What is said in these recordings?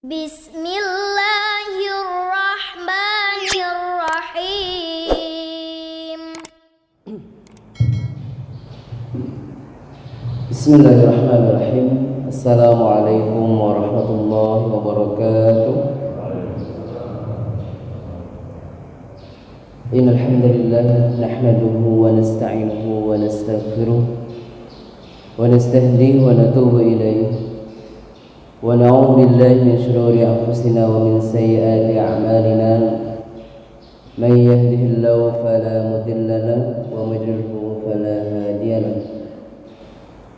Bismillahirrahmanirrahim. Bismillahirrahmanirrahim. Assalamualaikum warahmatullahi wabarakatuh. Innal hamdalillah nahmaduhu wa nasta'inuhu wa nastaghfiruh wa nastahdihi wa natubu ilayh wa na'udzu billahi min shururi anfusina wa min sayyiati a'malina. Man yahdihillahu fala mudilla lahu wa man yudlilhu fala hadiya lahu.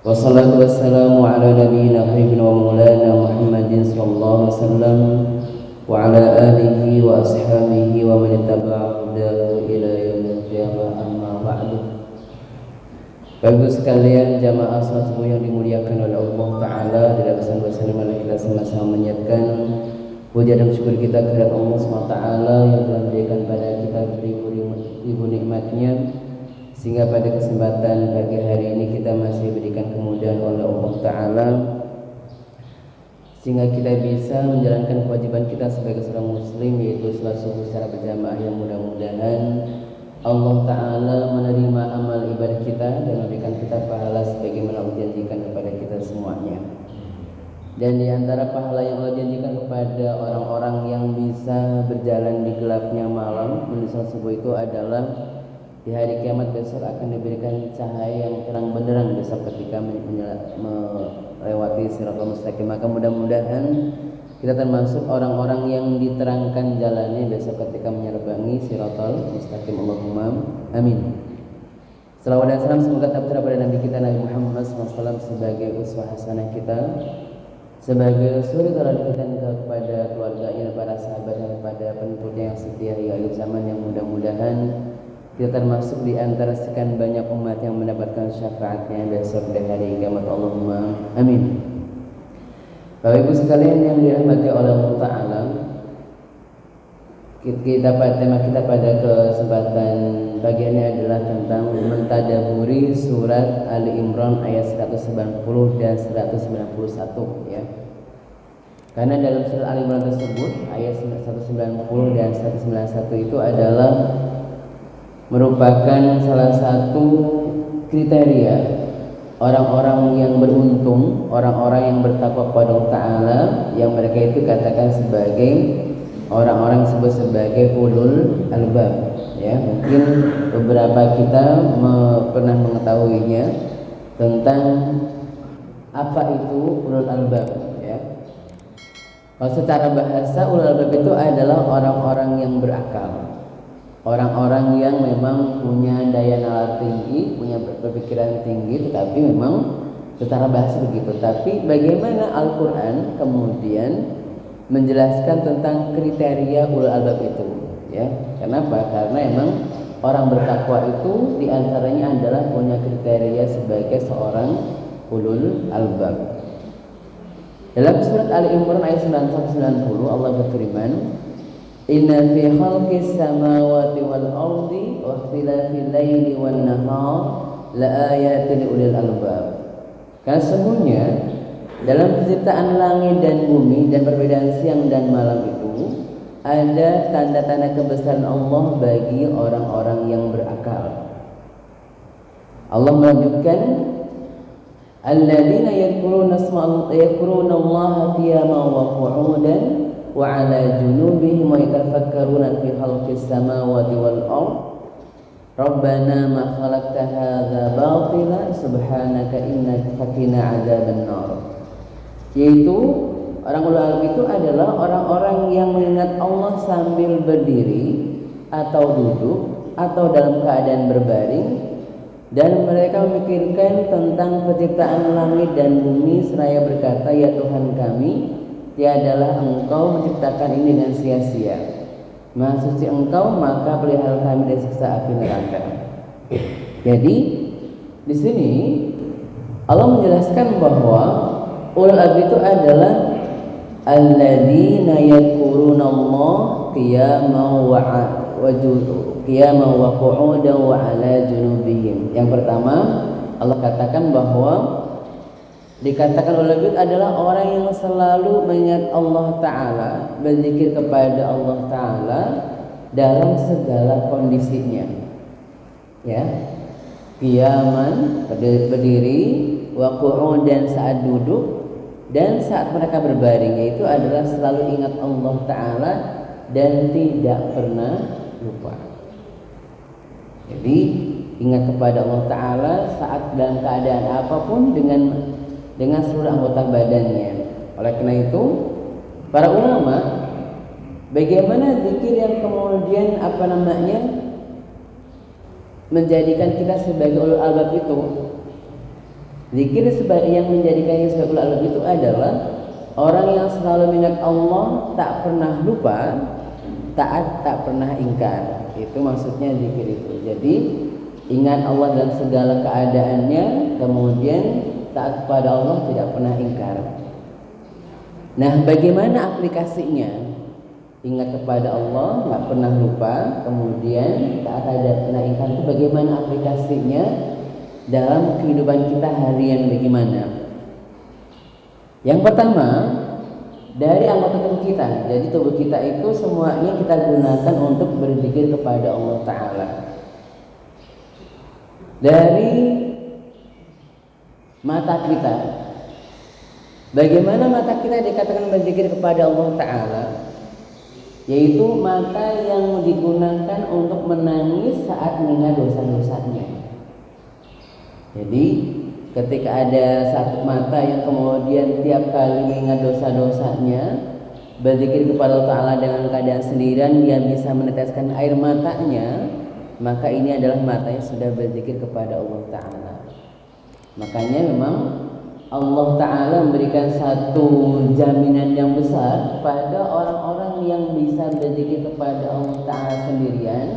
Wassalatu wassalamu ala nabiyyina habibina wa maulana Muhammadin sallallahu alaihi wasallam wa ala alihi wa ashabihi wa man ittaba'a hudahu ila yaumil qiyamah, amma ba'du. Bapak sekalian, jamaah salat subuh yang dimuliakan oleh Allah Ta'ala, tidak bosan-bosan mana kita sama-sama menyiapkan puja dan syukur kita kepada Allah SWT yang telah memberikan pada kita beribu nikmatnya, sehingga pada kesempatan pagi hari ini kita masih diberikan kemudahan oleh Allah Ta'ala, sehingga kita bisa menjalankan kewajiban kita sebagai seorang muslim, yaitu salat subuh secara berjamaah, yang mudah-mudahan Allah Ta'ala menerima amal ibadah kita dan memberikan kita pahala sebagaimana Allah janjikan kepada kita semuanya. Dan di antara pahala yang Allah janjikan kepada orang-orang yang bisa berjalan di gelapnya malam menuju salat subuh itu adalah di hari kiamat besok akan diberikan cahaya yang terang benderang besok ketika melewati Shiratal Mustaqim. Maka mudah-mudahan kita termasuk orang-orang yang diterangkan jalannya besok ketika menyerbangi Shiratal Mustaqim. Allahumma amin. Salawat dan salam semoga tetap kepada Nabi kita Nabi Muhammad SAW sebagai uswah hasanah kita, sebagai suri teladan kita kepada keluarganya, para sahabatnya, kepada pengikutnya yang setia hingga akhir zaman, yang mudah-mudahan kita termasuk di antara sekian banyak umat yang mendapatkan syafaatnya besok di hari kiamat. Allahumma amin. Bapak Ibu sekalian yang dirahmati oleh Allah Ta'ala, tema kita pada kesempatan pagi ini adalah tentang mentadaburi surat Ali Imran ayat 190 dan 191 ya. Karena dalam surat Ali Imran tersebut ayat 190 dan 191 itu adalah merupakan salah satu kriteria orang-orang yang beruntung, orang-orang yang bertakwa kepada Allah Ta'ala, yang mereka itu katakan sebagai orang-orang disebut sebagai ulul albab ya. Mungkin beberapa kita pernah mengetahuinya tentang apa itu ulul albab ya. Kalau secara bahasa, ulul albab itu adalah orang-orang yang berakal, orang-orang yang memang punya daya nalar tinggi, punya berpikiran tinggi, tetapi memang secara bahasa begitu. Tapi bagaimana Al-Quran kemudian menjelaskan tentang kriteria ulul albab itu ya. Kenapa? Karena memang orang bertakwa itu diantaranya adalah punya kriteria sebagai seorang ulul albab. Dalam surat Ali Imran ayat 190 Allah berfirman, Inna fi khalqis samawati wal ardi wa ikhtilafil laili wan nahar la ayatin ulil albab. Karena sesungguhnya dalam penciptaan langit dan bumi dan perbedaan siang dan malam itu ada tanda-tanda kebesaran Allah bagi orang-orang yang berakal. Allah menunjukkan alladzina yadhkuruna Allaha qiyaman wa qu'udan wa 'ala junubihim wa yatafakkaruna fi khalqis samawati wal ard Rabbana ma khalaqta hadza batila subhanaka innaka faqina 'adzaban nar. Yaitu orang ulul albab itu adalah orang-orang yang mengingat Allah sambil berdiri atau duduk atau dalam keadaan berbaring, dan mereka memikirkan tentang penciptaan langit dan bumi seraya berkata, ya Tuhan kami, tiadalah Engkau menciptakan ini dengan sia-sia. Maha suci Engkau, maka pelihara kami dari siksa api neraka. Jadi di sini Allah menjelaskan bahwa ulul albab itu adalah alladzina yadhkuruna Allah qiyaman wa qu'udan wa 'ala junubihim. Yang pertama Allah katakan bahwa Dikatakan ulul adalah orang yang selalu mengingat Allah Ta'ala, berzikir kepada Allah Ta'ala dalam segala kondisinya. Ya, qiyaman, berdiri, wa qu'udan saat duduk, dan saat mereka berbaring, yaitu adalah selalu ingat Allah Ta'ala dan tidak pernah lupa. Jadi ingat kepada Allah Ta'ala saat dalam keadaan apapun dengan seluruh anggota badannya. Oleh karena itu, para ulama, bagaimana zikir yang kemudian menjadikan kita sebagai ulul albab itu? Zikir yang menjadikan kita sebagai ulul albab itu adalah orang yang selalu mengingat Allah, tak pernah lupa, taat, tak pernah ingkar. Itu maksudnya zikir itu. Jadi ingat Allah dalam segala keadaannya, kemudian taat kepada Allah, tidak pernah ingkar. Nah, bagaimana aplikasinya? Ingat kepada Allah, nggak pernah lupa, kemudian taat, tidak pernah ingkar, itu bagaimana aplikasinya dalam kehidupan kita harian? Bagaimana? Yang pertama, dari anggota tubuh kita. Jadi tubuh kita itu semuanya kita gunakan untuk berzikir kepada Allah Ta'ala. Dari mata kita, bagaimana mata kita dikatakan berzikir kepada Allah Ta'ala? Yaitu mata yang digunakan untuk menangis saat mengingat dosa-dosanya. Jadi ketika ada satu mata yang kemudian tiap kali mengingat dosa-dosanya, berzikir kepada Allah Ta'ala dengan keadaan sendirian, dia bisa meneteskan air matanya, maka ini adalah mata yang sudah berzikir kepada Allah Ta'ala. Makanya memang Allah Ta'ala memberikan satu jaminan yang besar pada orang-orang yang bisa berzikir kepada Allah Ta'ala sendirian,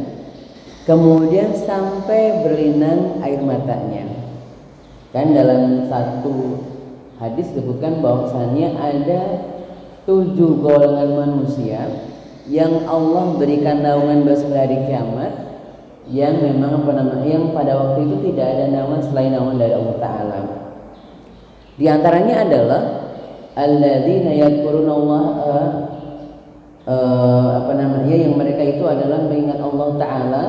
kemudian sampai berlinang air matanya. Kan dalam satu hadis disebutkan bahwasannya ada 7 golongan manusia yang Allah berikan naungan pada hari kiamat, yang memang yang pada waktu itu tidak ada naungan selain naungan dari Allah Ta'ala. Di antaranya adalah alladzina yadhkurunallaha, yang mereka itu adalah mengingat Allah Ta'ala,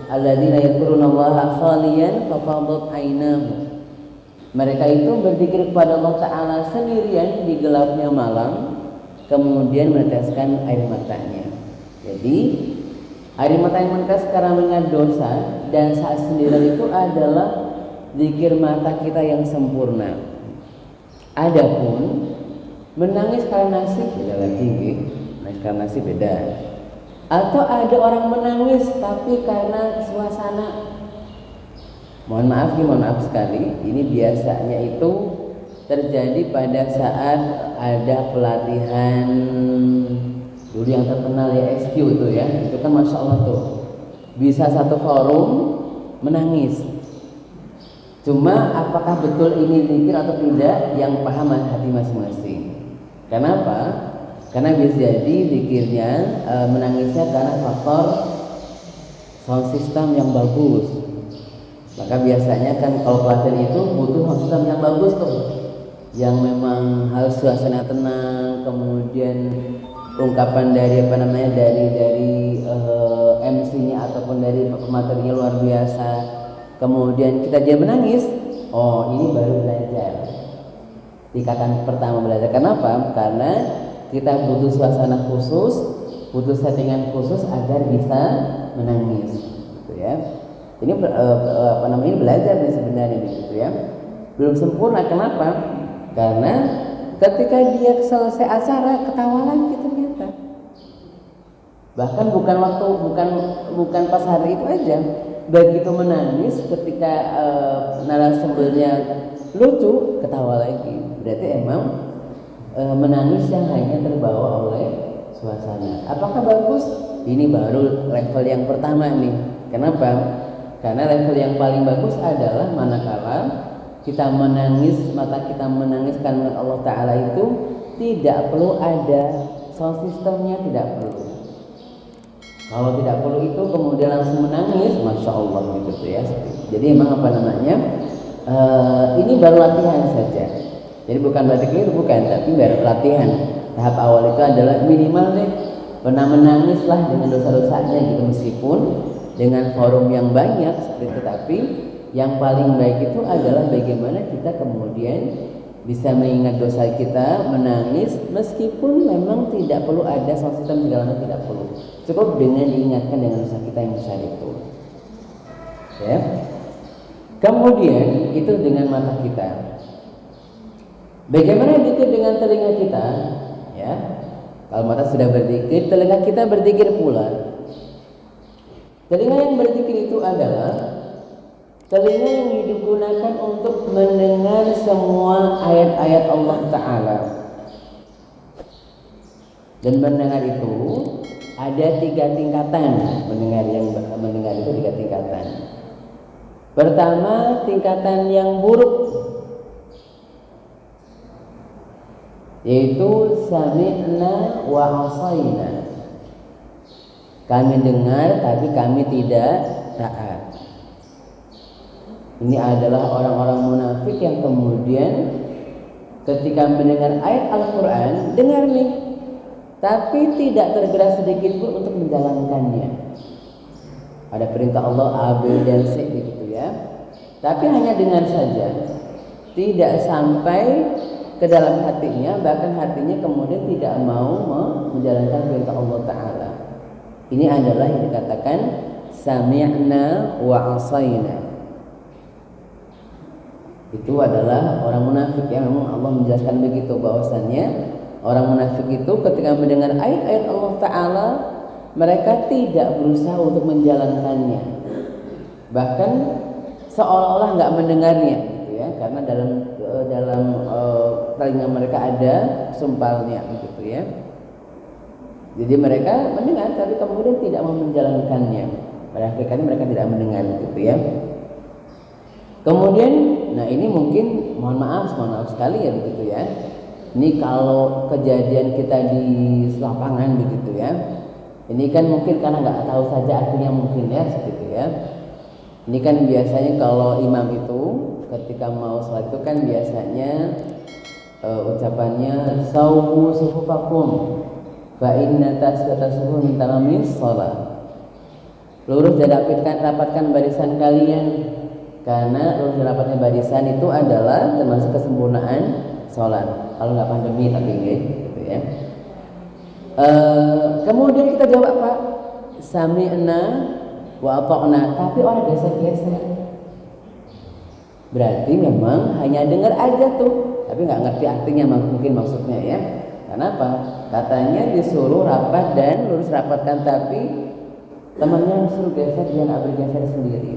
alladzina yadhkurunallaha khaliyan fafadat aynahu. Mereka itu berzikir kepada Allah Ta'ala sendirian di gelapnya malam, kemudian meneteskan air matanya. Jadi air mata yang menetes karena mengingat dosa dan saat sendirian itu adalah zikir mata kita yang sempurna. Adapun menangis karena nasib beda lagi, menangis karena nasib beda. Atau ada orang menangis tapi karena suasana. Mohon maaf sekali, ini biasanya itu terjadi pada saat ada pelatihan dulu yang terkenal ya, SQ itu ya, itu kan Masya Allah tuh bisa satu forum menangis. Cuma apakah betul ini zikir atau tidak, yang paham hati masing-masing. Kenapa? Karena bisa jadi zikirnya menangisnya karena faktor sound system yang bagus. Maka biasanya kan kalau pelatihan itu butuh sound system yang bagus tuh, yang memang harus suasana tenang, kemudian ungkapan dari dari MC-nya ataupun dari materinya luar biasa, kemudian kita jadi menangis. Oh, ini baru belajar. Ikatan pertama belajar. Kenapa? Karena kita butuh suasana khusus, butuh settingan khusus agar bisa menangis, gitu ya. Ini belajar nih sebenarnya, gitu ya. Belum sempurna. Kenapa? Karena ketika dia selesai acara ketawa lagi ternyata. Bahkan bukan pas hari itu aja. Begitu menangis ketika narasumbernya lucu, ketawa lagi. Berarti emang menangis yang hanya terbawa oleh suasana. Apakah bagus? Ini baru level yang pertama nih. Kenapa? Karena level yang paling bagus adalah manakala kita menangis, mata kita menangis karena Allah Ta'ala itu tidak perlu ada sound systemnya, tidak perlu. Kalau tidak perlu itu kemudian langsung menangis, Masya Allah gitu ya. Jadi emang ini baru latihan saja. Jadi bukan berarti keliru, bukan, tapi baru latihan. Tahap awal itu adalah minimal deh pernah menangis lah dengan dosa-dosanya gitu, meskipun dengan forum yang banyak seperti itu. Tapi yang paling baik itu adalah bagaimana kita kemudian bisa mengingat dosa kita, menangis, meskipun memang tidak perlu ada sound system segala macam, tidak perlu, cukup dengan diingatkan dengan dosa kita yang besar itu ya. Kemudian itu dengan mata kita. Bagaimana itu dengan telinga kita ya? Kalau mata sudah berzikir, telinga kita berzikir pula. Telinga yang berzikir itu adalah telinga yang digunakan untuk mendengar semua ayat-ayat Allah Ta'ala. Dan mendengar itu ada 3 tingkatan. Mendengar itu 3 tingkatan. Pertama, tingkatan yang buruk, yaitu sami'na wa asaina. Kami dengar tapi kami tidak taat. Ini adalah orang-orang munafik yang kemudian ketika mendengar ayat Al-Quran, dengar nih, tapi tidak tergerak sedikit pun untuk menjalankannya. Ada perintah Allah A, B, dan C begitu ya, tapi hanya dengar saja, tidak sampai ke dalam hatinya, bahkan hatinya kemudian tidak mau menjalankan perintah Allah Ta'ala. Ini adalah yang dikatakan sami'na wa asaina. Itu adalah orang munafik yang memang Allah menjelaskan begitu, bahwasannya orang munafik itu ketika mendengar ayat-ayat Allah Ta'ala, mereka tidak berusaha untuk menjalankannya, bahkan seolah-olah nggak mendengarnya gitu ya, karena dalam telinga mereka ada sumpalnya begitu ya. Jadi mereka mendengar tapi kemudian tidak mau menjalankannya. Pada hakikatnya mereka tidak mendengar gitu ya. Kemudian, nah ini mungkin mohon maaf sekali ya begitu ya. Ini kalau kejadian kita di lapangan begitu ya. Ini kan mungkin karena nggak tahu saja artinya mungkin ya seperti ya. Ini kan biasanya kalau imam itu ketika mau sholat itu kan biasanya ucapannya sawu sufufakum fa inna tasbihatahu min tamamis shalah. Lurus dan rapatkan barisan kalian, karena lurus dan rapatnya barisan itu adalah termasuk kesempurnaan sholat. Kalau nggak pandemi tapi gitu ya. Kemudian kita jawab apa? Sami'na wa ata'na, tapi orang geser-geser. Berarti memang hanya dengar aja tuh, tapi nggak ngerti artinya mungkin maksudnya ya. Kenapa? Katanya disuruh rapat dan lurus rapatkan, tapi temannya suruh geser, dia nggak bergeser sendiri.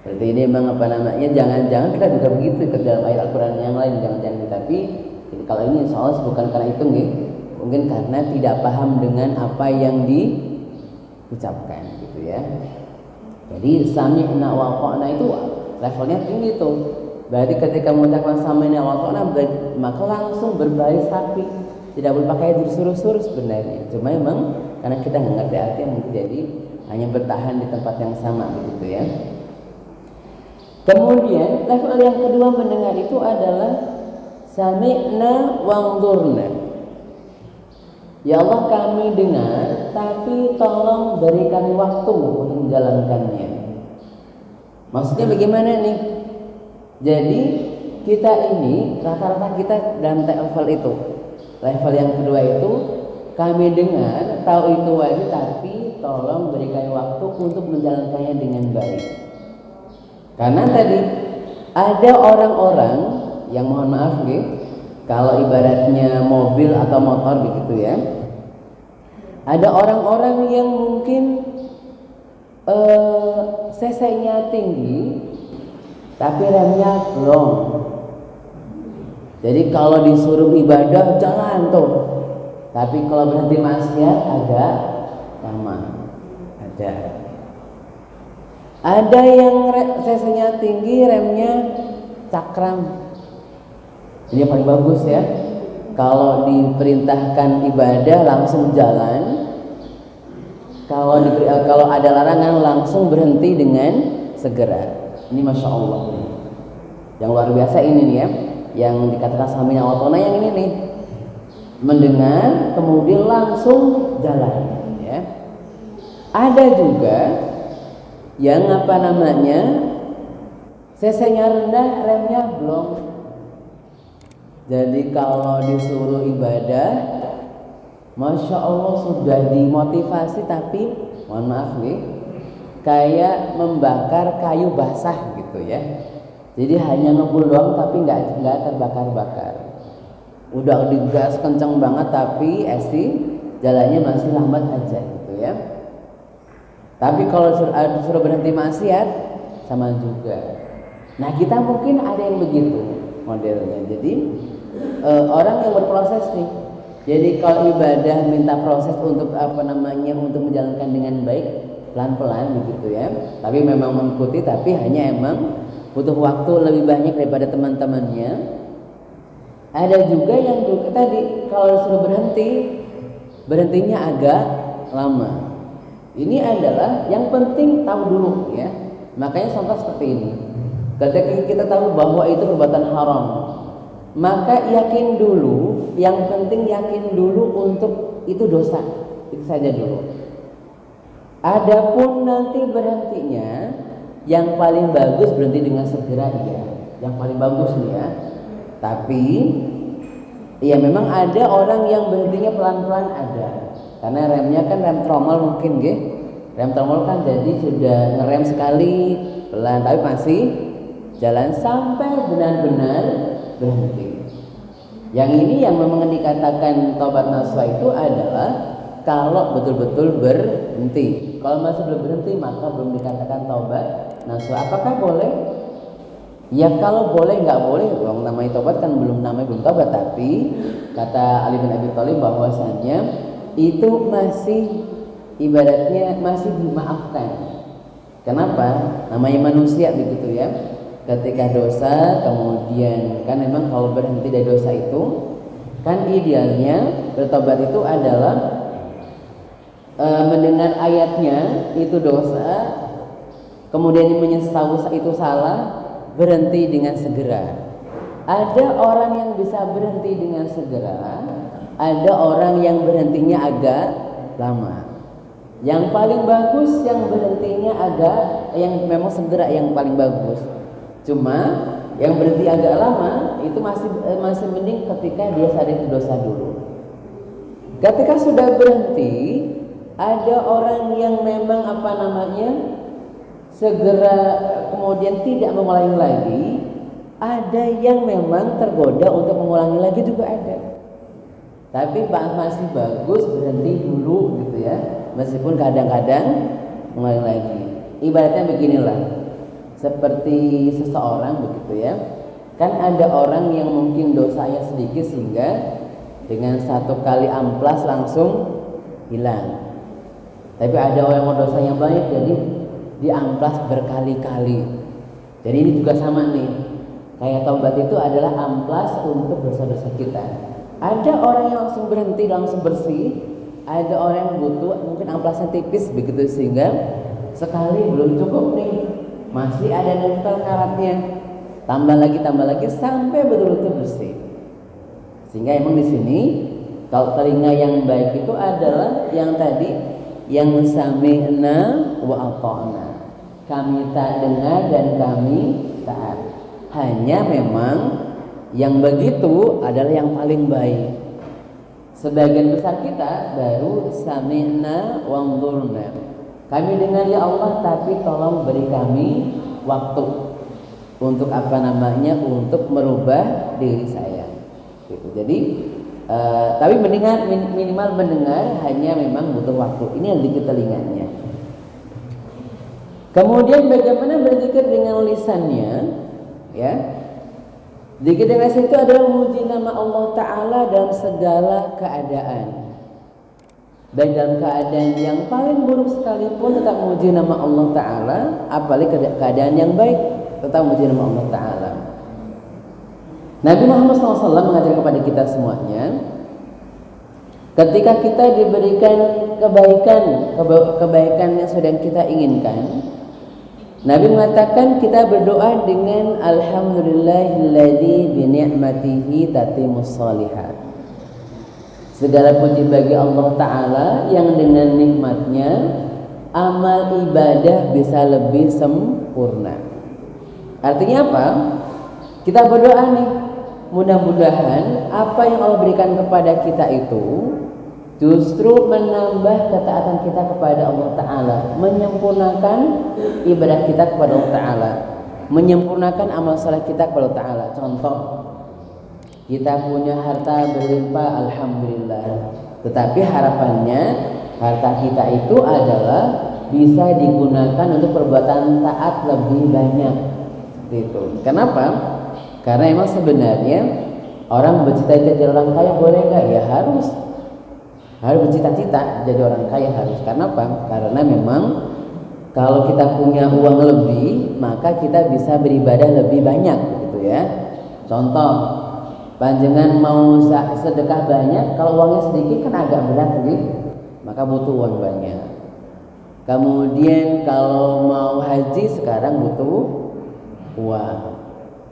Berarti ini memang jangan-jangan kita juga begitu ke dalam ayat Al-Quran yang lain, jangan-jangan. Tapi kalau ini soal bukan karena itu nih, mungkin karena tidak paham dengan apa yang diucapkan gitu ya. Jadi sami'na wa ata'na itu levelnya tinggi tuh. Berarti ketika mengucapkan sami'na wa ata'na maka langsung berbaris rapi, tidak boleh pakai disuruh-suruh sebenarnya. Cuma memang karena kita nggak ngerti artinya, jadi hanya bertahan di tempat yang sama begitu ya. Kemudian level yang kedua mendengar itu adalah sami'na wangdurna. Ya Allah, kami dengar, tapi tolong berikan waktu untuk menjalankannya. Maksudnya bagaimana nih? Jadi kita ini rata-rata kita dalam level itu. Level yang kedua itu kami dengar, tahu itu wajib, tapi tolong berikan waktu untuk menjalankannya dengan baik. Karena tadi ada orang-orang yang mohon maaf nih, kalau ibaratnya mobil atau motor begitu ya, ada orang-orang yang mungkin cc-nya tinggi tapi remnya long. Jadi kalau disuruh ibadah jalan tuh, tapi kalau berhenti maksiat agak lama. Ada yang cc-nya tinggi, remnya cakram. Ini yang paling bagus ya. Kalau diperintahkan ibadah langsung jalan. Kalau ada larangan langsung berhenti dengan segera. Ini masya Allah. Yang luar biasa ini nih ya. yang dikatakan sami'na wa ata'na yang ini nih, mendengar kemudian langsung jalan ya. Ada juga yang apa namanya cc-nya rendah, remnya belum. Jadi kalau disuruh ibadah, Masya Allah sudah dimotivasi, tapi mohon maaf nih, kayak membakar kayu basah gitu ya. Jadi hanya ngebul doang tapi nggak terbakar-bakar. Udah digas kenceng banget tapi jalannya masih lambat aja gitu ya. Tapi kalau suruh berhenti maksiat sama juga. Nah kita mungkin ada yang begitu modelnya. Jadi orang yang berproses nih. Jadi kalau ibadah minta proses untuk untuk menjalankan dengan baik, pelan-pelan begitu ya. Tapi memang mengikuti, tapi hanya emang butuh waktu lebih banyak daripada teman-temannya. Ada juga yang tadi kalau suruh berhentinya agak lama. Ini adalah yang penting tahu dulu ya. Makanya contoh seperti ini. Ketika kita tahu bahwa itu perbuatan haram, maka yakin dulu, yang penting yakin dulu untuk itu dosa. Itu saja dulu. Adapun nanti berhentinya, yang paling bagus berhenti dengan segera ya. Yang paling bagus nih ya. Tapi ya memang ada orang yang berhentinya pelan-pelan ada. Karena remnya kan rem tromol mungkin nggih. Rem tromol kan jadi sudah ngerem sekali pelan tapi masih jalan sampai benar-benar berhenti. Yang ini yang memang dikatakan taubat nasuha itu adalah kalau betul-betul berhenti. Kalau masih belum berhenti maka belum dikatakan taubat nasuha. Apakah boleh? Ya kalau boleh nggak boleh, namanya taubat kan belum taubat, tapi kata Ali bin Abi Thalib bahwasannya itu masih ibaratnya masih dimaafkan. Kenapa? Namanya manusia begitu ya. Ketika dosa kemudian kan memang kalau berhenti dari dosa itu kan idealnya bertobat itu adalah mendengar ayatnya itu dosa, kemudian menyesal itu salah, berhenti dengan segera. Ada orang yang bisa berhenti dengan segera, ada orang yang berhentinya agak lama. Yang paling bagus yang berhentinya yang memang segera yang paling bagus. Cuma yang berhenti agak lama itu masih mending ketika dia sadar itu dosa dulu. Ketika sudah berhenti, ada orang yang memang segera kemudian tidak mengulangi lagi. Ada yang memang tergoda untuk mengulangi lagi juga ada. Tapi masih bagus berhenti dulu gitu ya. Meskipun kadang-kadang mengulangi lagi. Ibaratnya beginilah. Seperti seseorang begitu ya. Kan ada orang yang mungkin dosanya sedikit sehingga dengan satu kali amplas langsung hilang. Tapi ada orang yang dosanya banyak jadi diamplas berkali-kali. Jadi ini juga sama nih. Kayak taubat itu adalah amplas untuk dosa-dosa kita. Ada orang yang langsung berhenti, langsung bersih. Ada orang yang butuh mungkin amplasnya tipis begitu sehingga sekali belum cukup nih. Masih ada nempel karatnya. Tambah lagi sampai betul-betul bersih. Sehingga emang di sini kalau telinga yang baik itu adalah yang tadi yang sami'na wa ata'na. Kami tak dengar dan kami taat. Hanya memang yang begitu adalah yang paling baik. Sebagian besar kita baru sami'na wa anzurna. Kami dengar ya Allah, tapi tolong beri kami waktu untuk untuk merubah diri saya. Gitu. Jadi tapi minimal mendengar hanya memang butuh waktu. Ini yang dikit telinganya. Kemudian bagaimana berzikir dengan lisannya? Ya, zikir dengan lisan itu adalah memuji nama Allah Ta'ala dalam segala keadaan. Dan dalam keadaan yang paling buruk sekalipun tetap memuji nama Allah Ta'ala. Apalagi keadaan yang baik tetap memuji nama Allah Ta'ala. Nabi Muhammad SAW mengajarkan kepada kita semuanya, ketika kita diberikan kebaikan yang sedang kita inginkan, Nabi mengatakan kita berdoa dengan alhamdulillahilladzi bi ni'matihi tatimmus shalihat. Segala puji bagi Allah Ta'ala yang dengan nikmatnya amal ibadah bisa lebih sempurna. Artinya apa? Kita berdoa nih, mudah-mudahan apa yang Allah berikan kepada kita itu justru menambah ketaatan kita kepada Allah Ta'ala, menyempurnakan ibadah kita kepada Allah Ta'ala, menyempurnakan amal saleh kita kepada Allah Ta'ala. Contoh, kita punya harta berlimpah, alhamdulillah, tetapi harapannya harta kita itu adalah bisa digunakan untuk perbuatan taat lebih banyak. Seperti itu. Kenapa? Karena emang sebenarnya orang bercita-cita jadi orang kaya boleh nggak? Ya harus bercita-cita jadi orang kaya harus. Karena apa? Karena memang kalau kita punya uang lebih, maka kita bisa beribadah lebih banyak, gitu ya. Contoh, panjenengan mau sedekah banyak, kalau uangnya sedikit kan agak berat, gitu. Maka butuh uang banyak. Kemudian kalau mau haji sekarang butuh uang.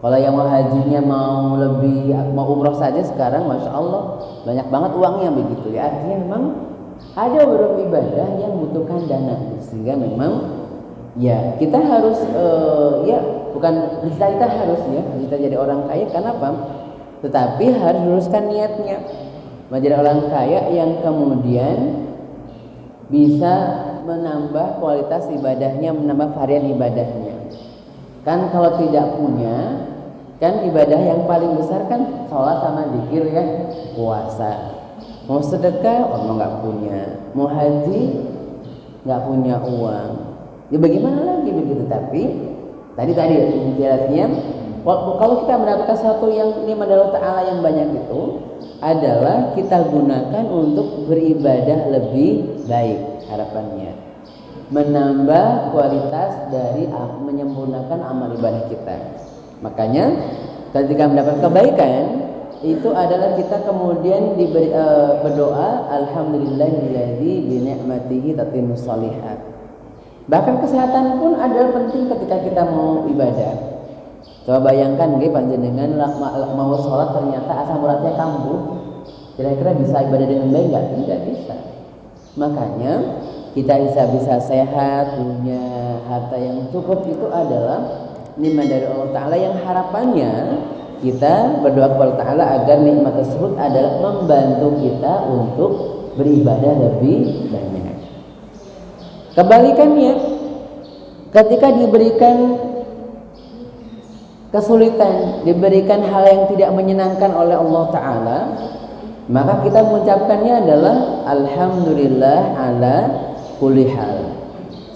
Kalau yang mau hajinya mau umroh saja sekarang, masya Allah banyak banget uangnya begitu ya. Artinya memang ada beberapa ibadah yang membutuhkan dana, sehingga memang ya kita harus bukan kita harus ya kita jadi orang kaya. Kenapa? Tetapi harus luruskan niatnya menjadi orang kaya yang kemudian bisa menambah kualitas ibadahnya, menambah varian ibadahnya. Kan kalau tidak punya, kan ibadah yang paling besar kan sholat sama zikir ya, puasa. Mau sedekah, orang nggak punya. Mau haji, nggak punya uang. Ya bagaimana lagi begitu? Tapi tadi ibaratnya, kalau kita mendapatkan satu yang nikmat dari Allah Ta'ala yang banyak itu adalah kita gunakan untuk beribadah lebih baik, harapannya menambah kualitas dari menyempurnakan amal ibadah kita. Makanya ketika mendapat kebaikan itu adalah kita kemudian berdoa alhamdulillahilladzi bi ni'matihi tatimmus shalihat. Bahkan kesehatan pun adalah penting ketika kita mau ibadah. Coba bayangkan nggih panjenengan mau sholat ternyata asam uratnya kambuh. Kira-kira bisa ibadah dengan baik enggak? Tidak bisa. Makanya kita bisa sehat, punya harta yang cukup, itu adalah nikmat dari Allah Ta'ala yang harapannya kita berdoa kepada Allah Ta'ala agar nikmat tersebut adalah membantu kita untuk beribadah lebih banyak. Kebalikannya, ketika diberikan kesulitan, diberikan hal yang tidak menyenangkan oleh Allah Ta'ala, maka kita mengucapkannya adalah alhamdulillah ala kulli hal.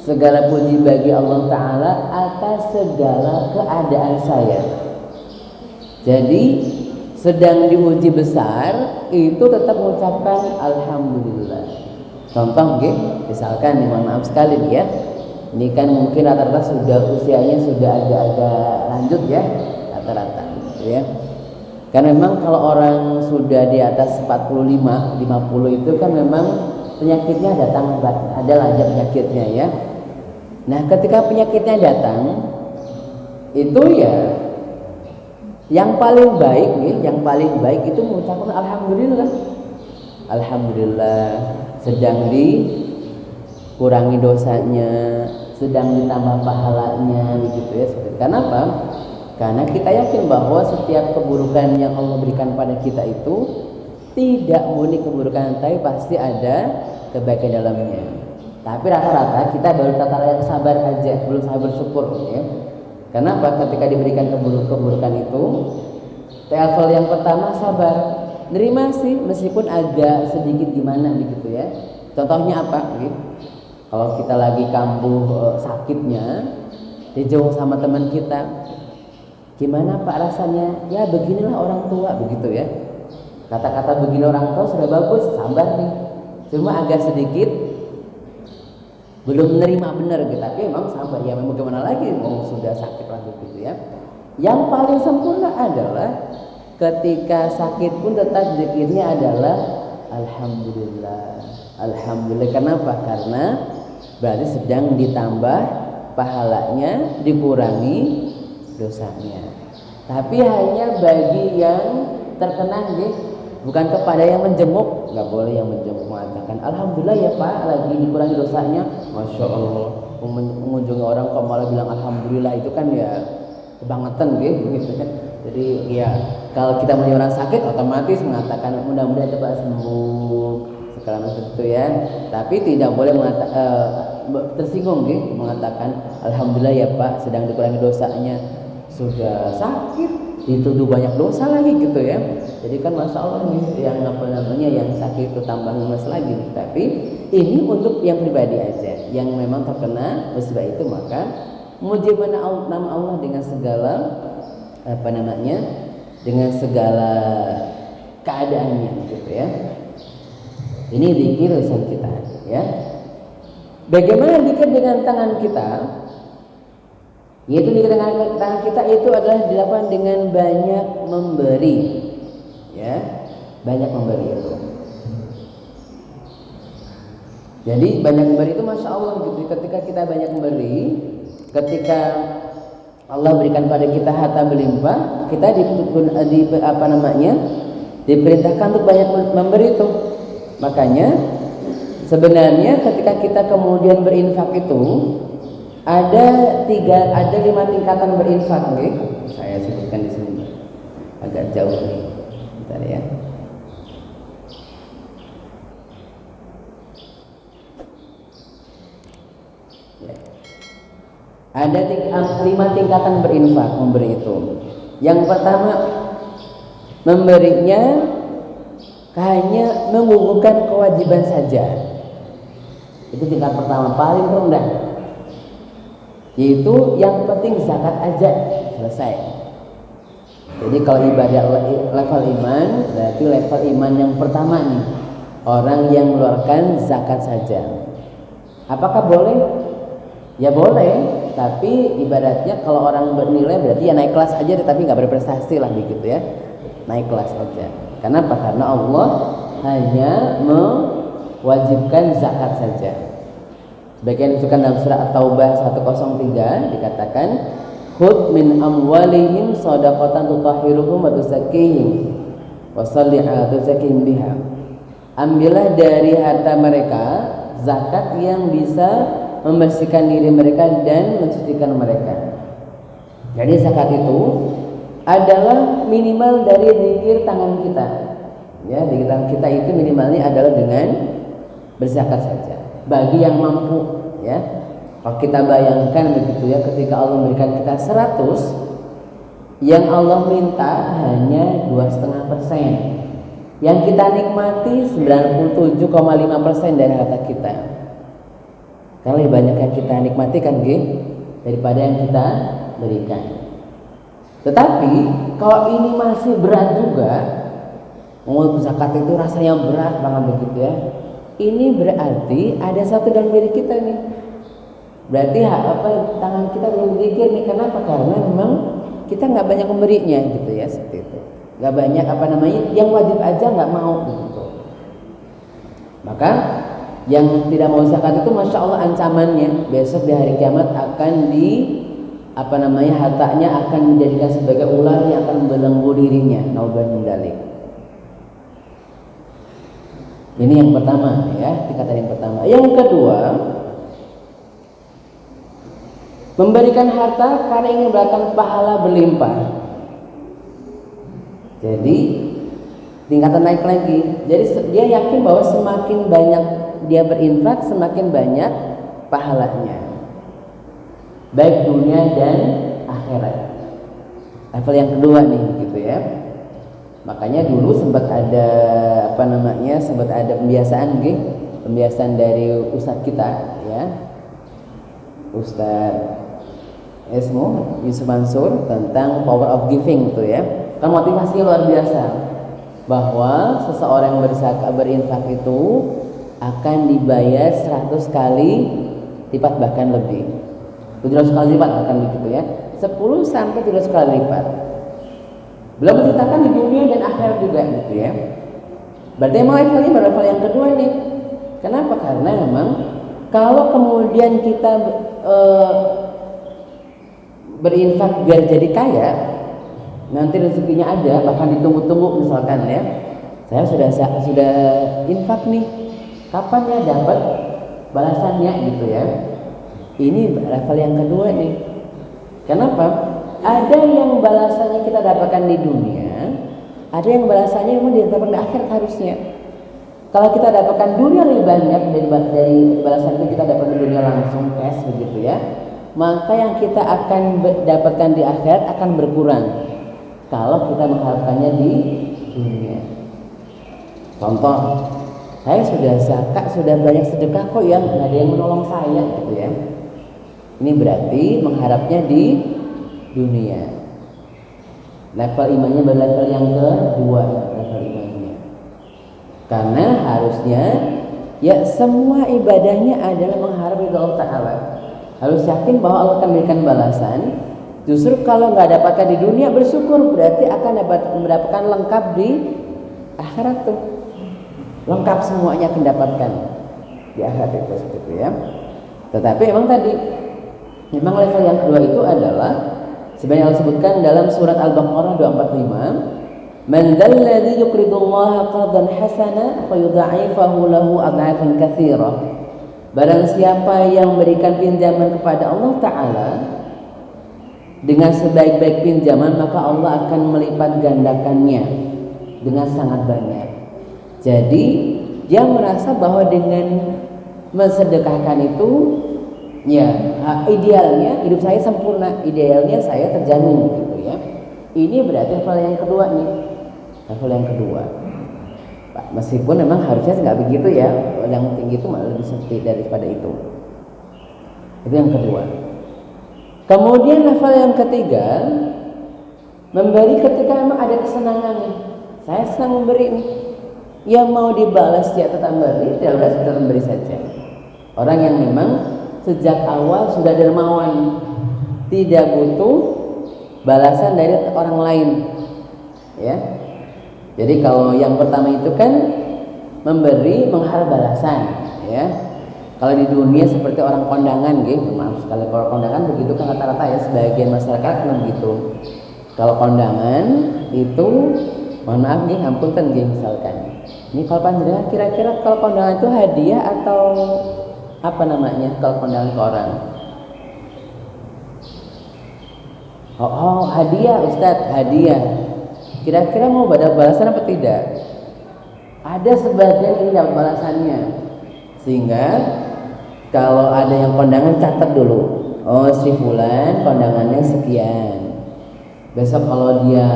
Segala puji bagi Allah Ta'ala atas segala keadaan saya. Jadi sedang diuji besar itu tetap mengucapkan alhamdulillah. Contoh misalkan mohon maaf sekali ya, ini kan mungkin rata-rata usianya sudah agak-agak lanjut ya, rata-rata ya. Karena memang kalau orang sudah di atas 45, 50 itu kan memang penyakitnya datang, ada lanjut penyakitnya ya. Nah ketika penyakitnya datang itu ya yang paling baik itu mengucapkan alhamdulillah. Alhamdulillah sedang dikurangi dosanya, sedang ditambah pahalanya begitu ya. Kenapa? Karena kita yakin bahwa setiap keburukan yang Allah berikan pada kita itu tidak murni keburukan, tapi pasti ada kebaikan dalamnya. Tapi rata-rata kita baru tata yang sabar aja, belum sabar bersyukur ya. Kenapa? Ketika diberikan keburukan itu, level yang pertama sabar, nerima sih meskipun agak sedikit gimana begitu ya. Contohnya apa? Kalau kita lagi kambuh sakitnya, dijauh sama teman kita, gimana Pak rasanya? Ya beginilah orang tua begitu ya. Kata-kata begini orang tua sudah bagus, sabar nih. Cuma agak sedikit belum menerima benar gitu, tapi memang sabar ya, memang gimana lagi, mau sudah sakit lagi gitu ya. Yang paling sempurna adalah ketika sakit pun tetap zikirnya adalah alhamdulillah. Alhamdulillah, kenapa? Karena berarti sedang ditambah pahalanya, dikurangi dosanya. Tapi hanya bagi yang terkena bukan kepada yang menjenguk. Nggak boleh yang menjenguk mengatakan alhamdulillah ya Pak lagi dikurangi dosanya, Masya Allah. Mengunjungi orang kok malah bilang alhamdulillah, itu kan ya kebangetan gitu kan. Jadi ya kalau kita melihat orang sakit otomatis mengatakan mudah-mudahan cepat sembuh segala macam itu ya. Tapi tidak boleh tersinggung mengatakan alhamdulillah ya Pak sedang dikurangi dosanya. Sudah sakit dituduh banyak dosa lagi gitu ya. Jadi kan masya Allah nih yang yang sakit itu tambah lemas lagi. Tapi ini untuk yang pribadi aja, yang memang terkena musibah itu, maka memuji nama Allah dengan segala dengan segala keadaannya gitu ya. Ini zikir lisan kita ya. Bagaimana zikir dengan tangan kita? Yaitu zikir dengan tangan kita itu adalah dilakukan dengan banyak memberi ya, banyak memberi itu. Jadi banyak memberi itu masya Allah gitu. Ketika kita banyak memberi, ketika Allah berikan pada kita harta berlimpah, kita diperintahkan untuk banyak memberi itu. Makanya sebenarnya ketika kita kemudian berinfak itu ada 5 tingkatan berinfak nih. Saya sebutkan di sini agak jauh nih. Bentar ya. Ada 5 tingkatan berinfak memberi itu. Yang pertama, memberinya hanya menggugurkan kewajiban saja. Itu tingkat pertama paling rendah. Yaitu yang penting zakat aja selesai. Jadi kalau ibadah level iman, berarti level iman yang pertama nih, orang yang mengeluarkan zakat saja. Apakah boleh? Ya boleh, tapi ibaratnya kalau orang bernilai berarti ya naik kelas aja, tapi nggak berprestasi lah begitu ya, naik kelas aja. Kenapa? Karena Allah hanya mewajibkan zakat saja. Sebagian disebutkan dalam surah At-Taubah 103 dikatakan khudh min amwalihim shadaqatan tutahhiruhum wa tuzakkihim wa shalli 'ala tuzakkihim biha. Ambillah dari harta mereka zakat yang bisa membersihkan diri mereka dan mensucikan mereka. Jadi zakat itu adalah minimal dari zikir tangan kita. Ya, zikir tangan kita itu minimalnya adalah dengan berzakat saja. Bagi yang mampu ya. Kalau kita bayangkan begitu ya, ketika Allah memberikan kita 100, yang Allah minta hanya 2,5%. Yang kita nikmati 97,5% dari harta kita. Karena lebih banyak yang kita nikmati kan daripada yang kita berikan. Tetapi kalau ini masih berat juga, zakat itu rasanya berat banget begitu ya. Ini berarti ada satu dalam diri kita nih. Berarti tangan kita belum berzikir nih. Kenapa? Karena memang kita nggak banyak memberinya gitu ya, seperti itu. Nggak banyak yang wajib aja nggak mau gitu. Maka yang tidak mau zakat itu masya Allah ancamannya besok di hari kiamat akan hartanya akan menjadikan sebagai ular yang akan membelenggu dirinya. Naudzubillah min dzalik. Ini yang pertama ya, tingkatan yang pertama. Yang kedua, memberikan harta karena ingin mendapatkan pahala berlimpah. Jadi tingkatan naik lagi. Jadi dia yakin bahwa semakin banyak dia berinfak, semakin banyak pahalanya, baik dunia dan akhirat. Level yang kedua nih gitu ya. Makanya dulu sempat ada pembiasaan dari ustadz kita ya, Ustadz Yusuf Mansur, tentang power of giving itu ya. Kan motivasi luar biasa bahwa seseorang yang berinfak itu akan dibayar 100 kali lipat bahkan lebih, 700 kali lipat bahkan begitu ya, 10 sampai 700 kali lipat. Belum menceritakan di dunia dan akhirat juga gitu ya. Berarti emang level yang kedua nih. Kenapa? Karena memang kalau kemudian kita berinfak biar jadi kaya, nanti rezekinya ada, bahkan ditunggu-tunggu misalkan ya, saya sudah infak nih, kapan ya dapat balasannya gitu ya. Ini level yang kedua nih. Kenapa? Ada yang balasannya kita dapatkan di dunia, ada yang balasannya memang didapatkan di akhirat harusnya. Kalau kita dapatkan dunia lebih banyak dari balasan itu kita dapat di dunia langsung cash begitu ya, maka yang kita akan dapatkan di akhirat akan berkurang kalau kita mengharapkannya di dunia. Contoh, saya sudah zakat, sudah banyak sedekah kok ya, nggak ada yang menolong saya gitu ya. Ini berarti mengharapnya di dunia. Level imannya berlevel yang kedua, level imannya. Karena harusnya ya semua ibadahnya adalah mengharap ridha Allah Ta'ala. Harus yakin bahwa Allah akan memberikan balasan. Justru kalau nggak dapatkan di dunia, bersyukur, berarti akan mendapatkan lengkap di akhirat tuh. Lengkap semuanya akan dapatkan di akhirat itu seperti ya. Tetapi memang tadi memang level yang kedua itu adalah sebenarnya Allah sebutkan dalam surat Al-Baqarah 245, man dzalladzi yuqridullaha qardan hasana fayudha'ifahu lahu ad'afan katsira. Barang siapa yang memberikan pinjaman kepada Allah Ta'ala dengan sebaik-baik pinjaman, maka Allah akan melipat gandakannya dengan sangat banyak. Jadi dia merasa bahwa dengan mensedekahkan itu ya idealnya hidup saya sempurna, idealnya saya terjamin gitu ya. Ini berarti level yang kedua nih, level yang kedua. Meskipun memang harusnya nggak begitu ya, yang tinggi itu malah lebih sempit daripada itu. Itu yang kedua. Kemudian level yang ketiga, memberi ketika memang ada kesenangan nih. Saya senang memberi nih. Ya mau dibalas dia tetap memberi, tidak balas tetap memberi saja. Orang yang memang sejak awal sudah dermawan, tidak butuh balasan dari orang lain, ya. Jadi kalau yang pertama itu kan memberi mengharap balasan, ya. Kalau di dunia seperti orang kondangan, gitu. Maaf sekali kalau kondangan begitu kan rata-rata ya, sebagian masyarakat memang gitu. Kalau kondangan itu, mohon maaf nih, ampunten nih misalkan. Ini kalau panjenengan kira-kira kalau kondangan itu hadiah atau apa namanya kalau kondangan ke orang? Oh hadiah Ustadz, hadiah. Kira-kira mau balasan apa tidak? Ada sebagian ini dapat balasannya. Sehingga kalau ada yang kondangan catat dulu. Oh si fulan kondangannya sekian. Besok kalau dia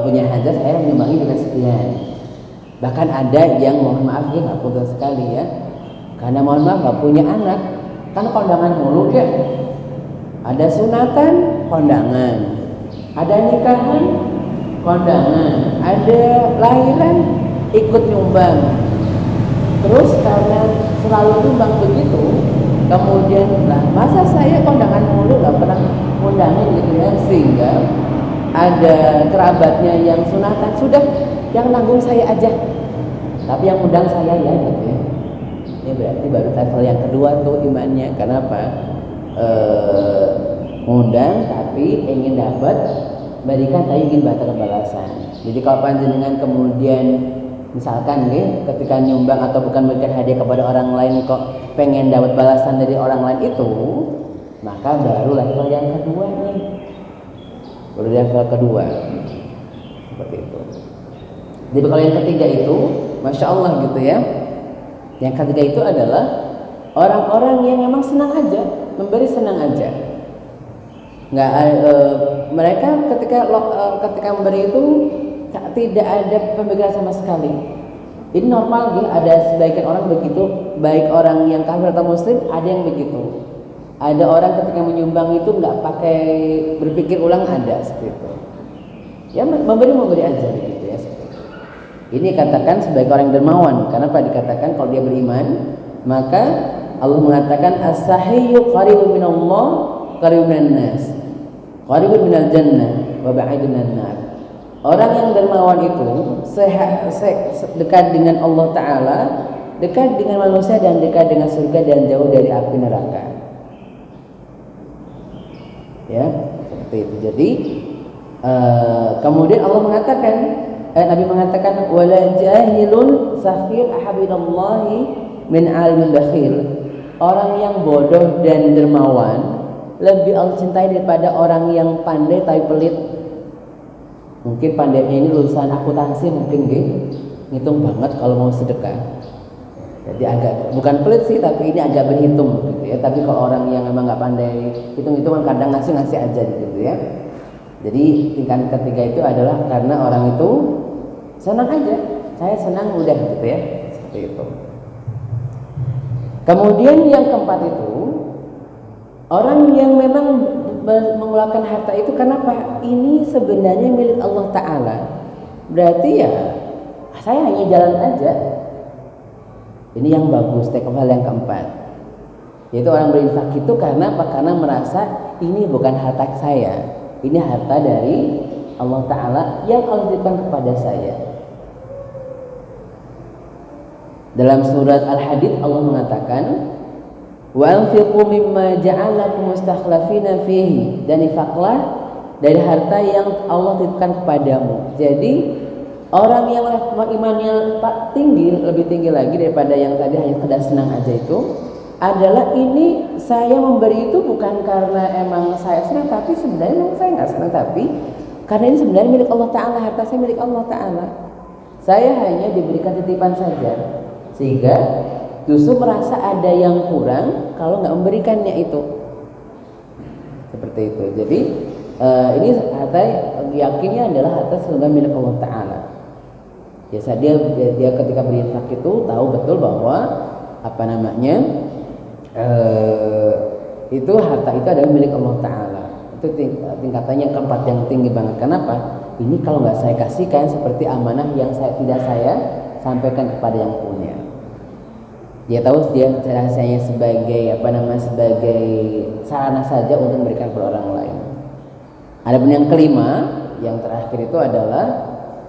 punya hajat, saya menyumbangi dengan sekian. Bahkan ada yang mohon maaf ya nggak putus sekali ya, karena mohon maaf nggak punya anak, kan kondangan mulu ya. Ada sunatan kondangan, ada nikahan kondangan, ada lahiran ikut nyumbang. Terus karena selalu nyumbang begitu, kemudian lah masa saya kondangan mulu nggak pernah undangin gitu ya, sehingga ada kerabatnya yang sunatan, sudah yang nanggung saya aja, tapi yang undang saya ya gitu ya. Ini berarti baru level yang kedua tuh imannya. Kenapa? Ngundang tapi ingin dapat, berikan tapi ingin dapat balasan. Jadi kalau panjenengan kemudian misalkan ketika nyumbang atau bukan memberikan hadiah kepada orang lain kok pengen dapat balasan dari orang lain itu, maka baru level yang kedua nih. Baru level kedua seperti itu. Jadi kalau yang ketiga itu, masya Allah gitu ya. Yang ketiga itu adalah orang-orang yang memang senang aja, memberi senang aja. Nggak, mereka ketika memberi itu tidak ada pemikiran sama sekali. Ini normal gitu. Ada sebagian orang begitu, baik orang yang kafir atau muslim, ada yang begitu. Ada orang ketika menyumbang itu nggak pakai berpikir ulang, ada seperti itu. Ya memberi aja begitu ya. Ini katakan sebagai orang dermawan. Kenapa dikatakan kalau dia beriman, maka Allah mengatakan as-sahiyyu qaribun minallah qaribun minan nas, qaribun minal jannah wa ba'idun minan nar. Orang yang dermawan itu dekat dengan Allah Ta'ala, dekat dengan manusia dan dekat dengan surga dan jauh dari api neraka. Ya, seperti itu. Jadi kemudian Allah mengatakan, Nabi mengatakan, wala jahilun sakhir ahabidallahi min alimin bakhil. Orang yang bodoh dan dermawan lebih Allah cintai daripada orang yang pandai tapi pelit. Mungkin pandainya ini lulusan akuntansi mungkin ngitung banget kalau mau sedekah. Jadi agak bukan pelit sih, tapi ini agak berhitung gitu ya. Tapi kalau orang yang memang nggak pandai hitung-hitungan, kadang ngasih aja gitu ya. Jadi tingkat ketiga itu adalah karena orang itu senang aja, saya senang udah gitu ya, seperti itu. Kemudian yang keempat itu orang yang memang mengeluarkan harta itu kenapa? Ini sebenarnya milik Allah Ta'ala. Berarti ya saya hanya jalan aja. Ini yang bagus, hal yang keempat. Yaitu orang berinfak itu karena apa? Karena merasa ini bukan harta saya, ini harta dari Allah Ta'ala yang Allah berikan kepada saya. Dalam surat Al-Hadid Allah mengatakan, wa anfiqu mimma ja'alakum mustakhlafina fihi, dan infaklah dari harta yang Allah titipkan kepadamu. Jadi orang yang imannya tinggi, lebih tinggi lagi daripada yang tadi hanya sekedar senang aja itu adalah ini saya memberi itu bukan karena emang saya senang, tapi sebenarnya memang saya nggak senang, tapi karena ini sebenarnya milik Allah Ta'ala, harta saya milik Allah Ta'ala. Saya hanya diberikan titipan saja, sehingga justru merasa ada yang kurang kalau nggak memberikannya itu. Seperti itu. Jadi ini harta yakinnya adalah harta sebenarnya milik Allah Ta'ala. Biasa dia ketika berinfak itu tahu betul bahwa itu harta itu adalah milik Allah Ta'ala. Itu tingkatannya keempat yang tinggi banget. Kenapa? Ini kalau nggak saya kasihkan seperti amanah yang tidak saya sampaikan kepada yang punya. Dia tahu dia rasanya sebagai sebagai sarana saja untuk memberikan kepada orang lain. Adapun yang kelima, yang terakhir itu adalah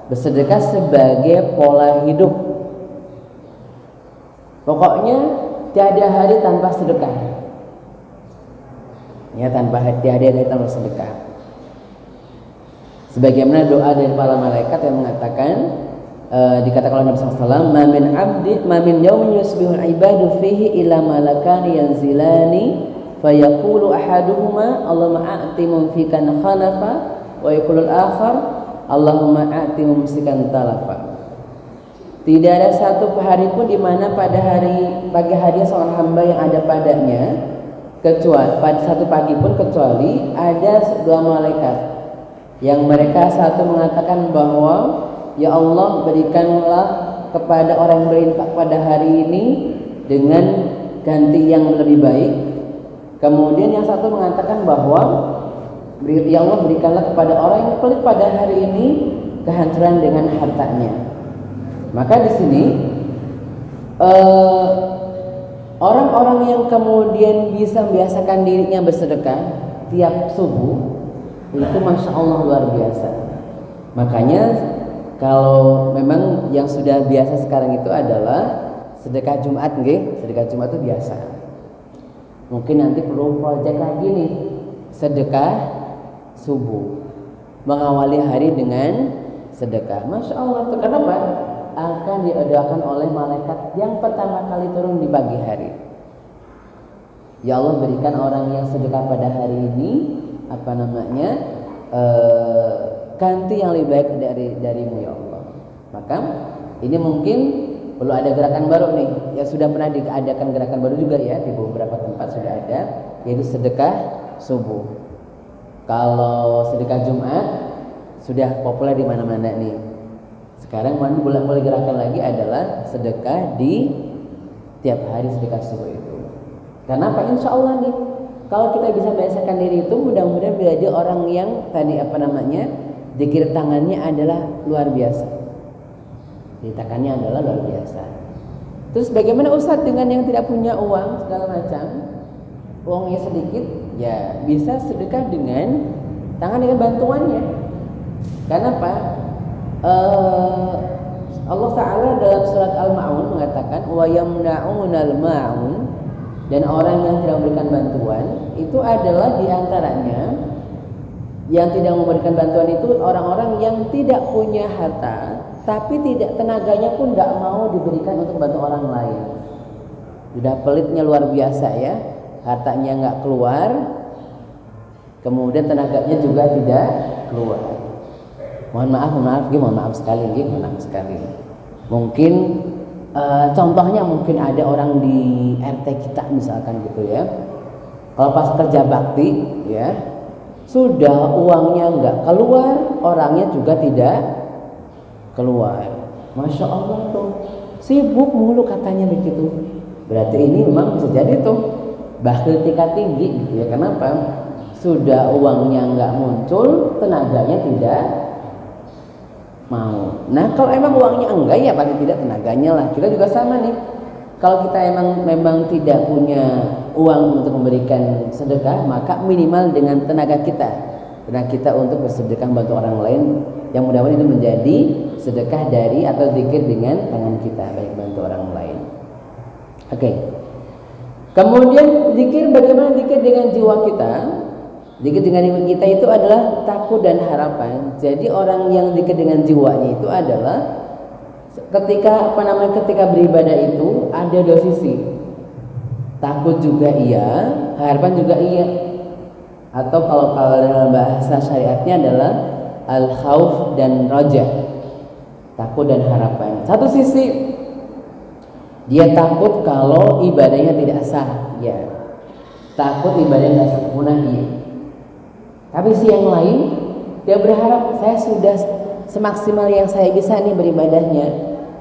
bersedekah sebagai pola hidup. Pokoknya tiada hari tanpa sedekah. Ya, tiada hari tanpa sedekah. Sebagaimana doa dari para malaikat yang mengatakan, dikatakan oleh Nabi SAW, ma min yawmin yusbihul ibadu fihi illa malakani yanzilani fayaqulu ahaduhuma Allahumma a'ti mumfikan khalafa wa yaqulul akhar Allahumma a'ti mumsikan talafa. Tidak ada satu hari pun di mana pada pagi hari seorang hamba yang ada padanya kecuali pada satu pagi pun kecuali ada dua malaikat yang mereka satu mengatakan bahwa ya Allah, berikanlah kepada orang yang berinfak pada hari ini dengan ganti yang lebih baik. Kemudian yang satu mengatakan bahwa ya Allah, berikanlah kepada orang yang pelit pada hari ini kehancuran dengan hartanya. Maka di sini orang-orang yang kemudian bisa membiasakan dirinya bersedekah tiap subuh itu masya Allah luar biasa. Makanya kalau memang yang sudah biasa sekarang itu adalah sedekah Jumat, sedekah Jumat itu biasa. Mungkin nanti perlu proyek lagi nih, sedekah subuh, mengawali hari dengan sedekah. Masya Allah, itu kenapa? Akan diadakan oleh malaikat yang pertama kali turun di pagi hari. Ya Allah, berikan orang yang sedekah pada hari ini ganti yang lebih baik darimu ya Allah. Maka ini mungkin perlu ada gerakan baru nih. Ya sudah pernah diadakan gerakan baru juga ya, di beberapa tempat sudah ada, yaitu sedekah subuh. Kalau sedekah Jumat sudah populer di mana-mana nih. Sekarang mulai gerakan lagi adalah sedekah di tiap hari sedekah subuh itu. Kenapa? Insya Allah nih, kalau kita bisa biasakan diri itu, mudah-mudahan menjadi orang yang tadi zikir tangannya adalah luar biasa. Ditakannya adalah luar biasa. Terus bagaimana Ustadz dengan yang tidak punya uang segala macam, uangnya sedikit, ya bisa sedekah dengan tangan dengan bantuannya. Karena apa? Allah Ta'ala dalam surat Al-Ma'un mengatakan wa yamna'unal ma'un, dan orang yang tidak memberikan bantuan itu adalah diantaranya yang tidak memberikan bantuan itu orang-orang yang tidak punya harta tapi tidak tenaganya pun nggak mau diberikan untuk bantu orang lain. Sudah pelitnya luar biasa ya, hartanya nggak keluar, kemudian tenaganya juga tidak keluar. Mohon maaf sekali. Mungkin contohnya mungkin ada orang di RT kita misalkan gitu ya. Kalau pas kerja bakti ya, sudah uangnya nggak keluar, orangnya juga tidak keluar. Masya Allah tuh, sibuk mulu katanya begitu. Berarti ini memang bisa jadi tuh bakhil tingkat tinggi gitu ya. Kenapa? Sudah uangnya nggak muncul, tenaganya tidak mau. Nah kalau emang uangnya enggak ya paling tidak tenaganya lah. Kita juga sama nih. Kalau kita memang tidak punya uang untuk memberikan sedekah, maka minimal dengan tenaga kita untuk bersedekah bantu orang lain, yang mudah-mudahan itu menjadi sedekah dari atau zikir dengan tangan kita, baik bantu orang lain. Oke. Kemudian zikir, bagaimana zikir dengan jiwa kita? Zikir dengan jiwa kita itu adalah takut dan harapan. Jadi orang yang zikir dengan jiwanya itu adalah ketika beribadah itu ada dua sisi. Takut juga iya, harapan juga iya. Atau kalau dalam bahasa syariatnya adalah al-khauf dan raja. Takut dan harapan. Satu sisi dia takut kalau ibadahnya tidak sah, ya. Takut ibadahnya tidak sempurna, iya. Tapi si yang lain dia berharap saya sudah semaksimal yang saya bisa nih beribadahnya,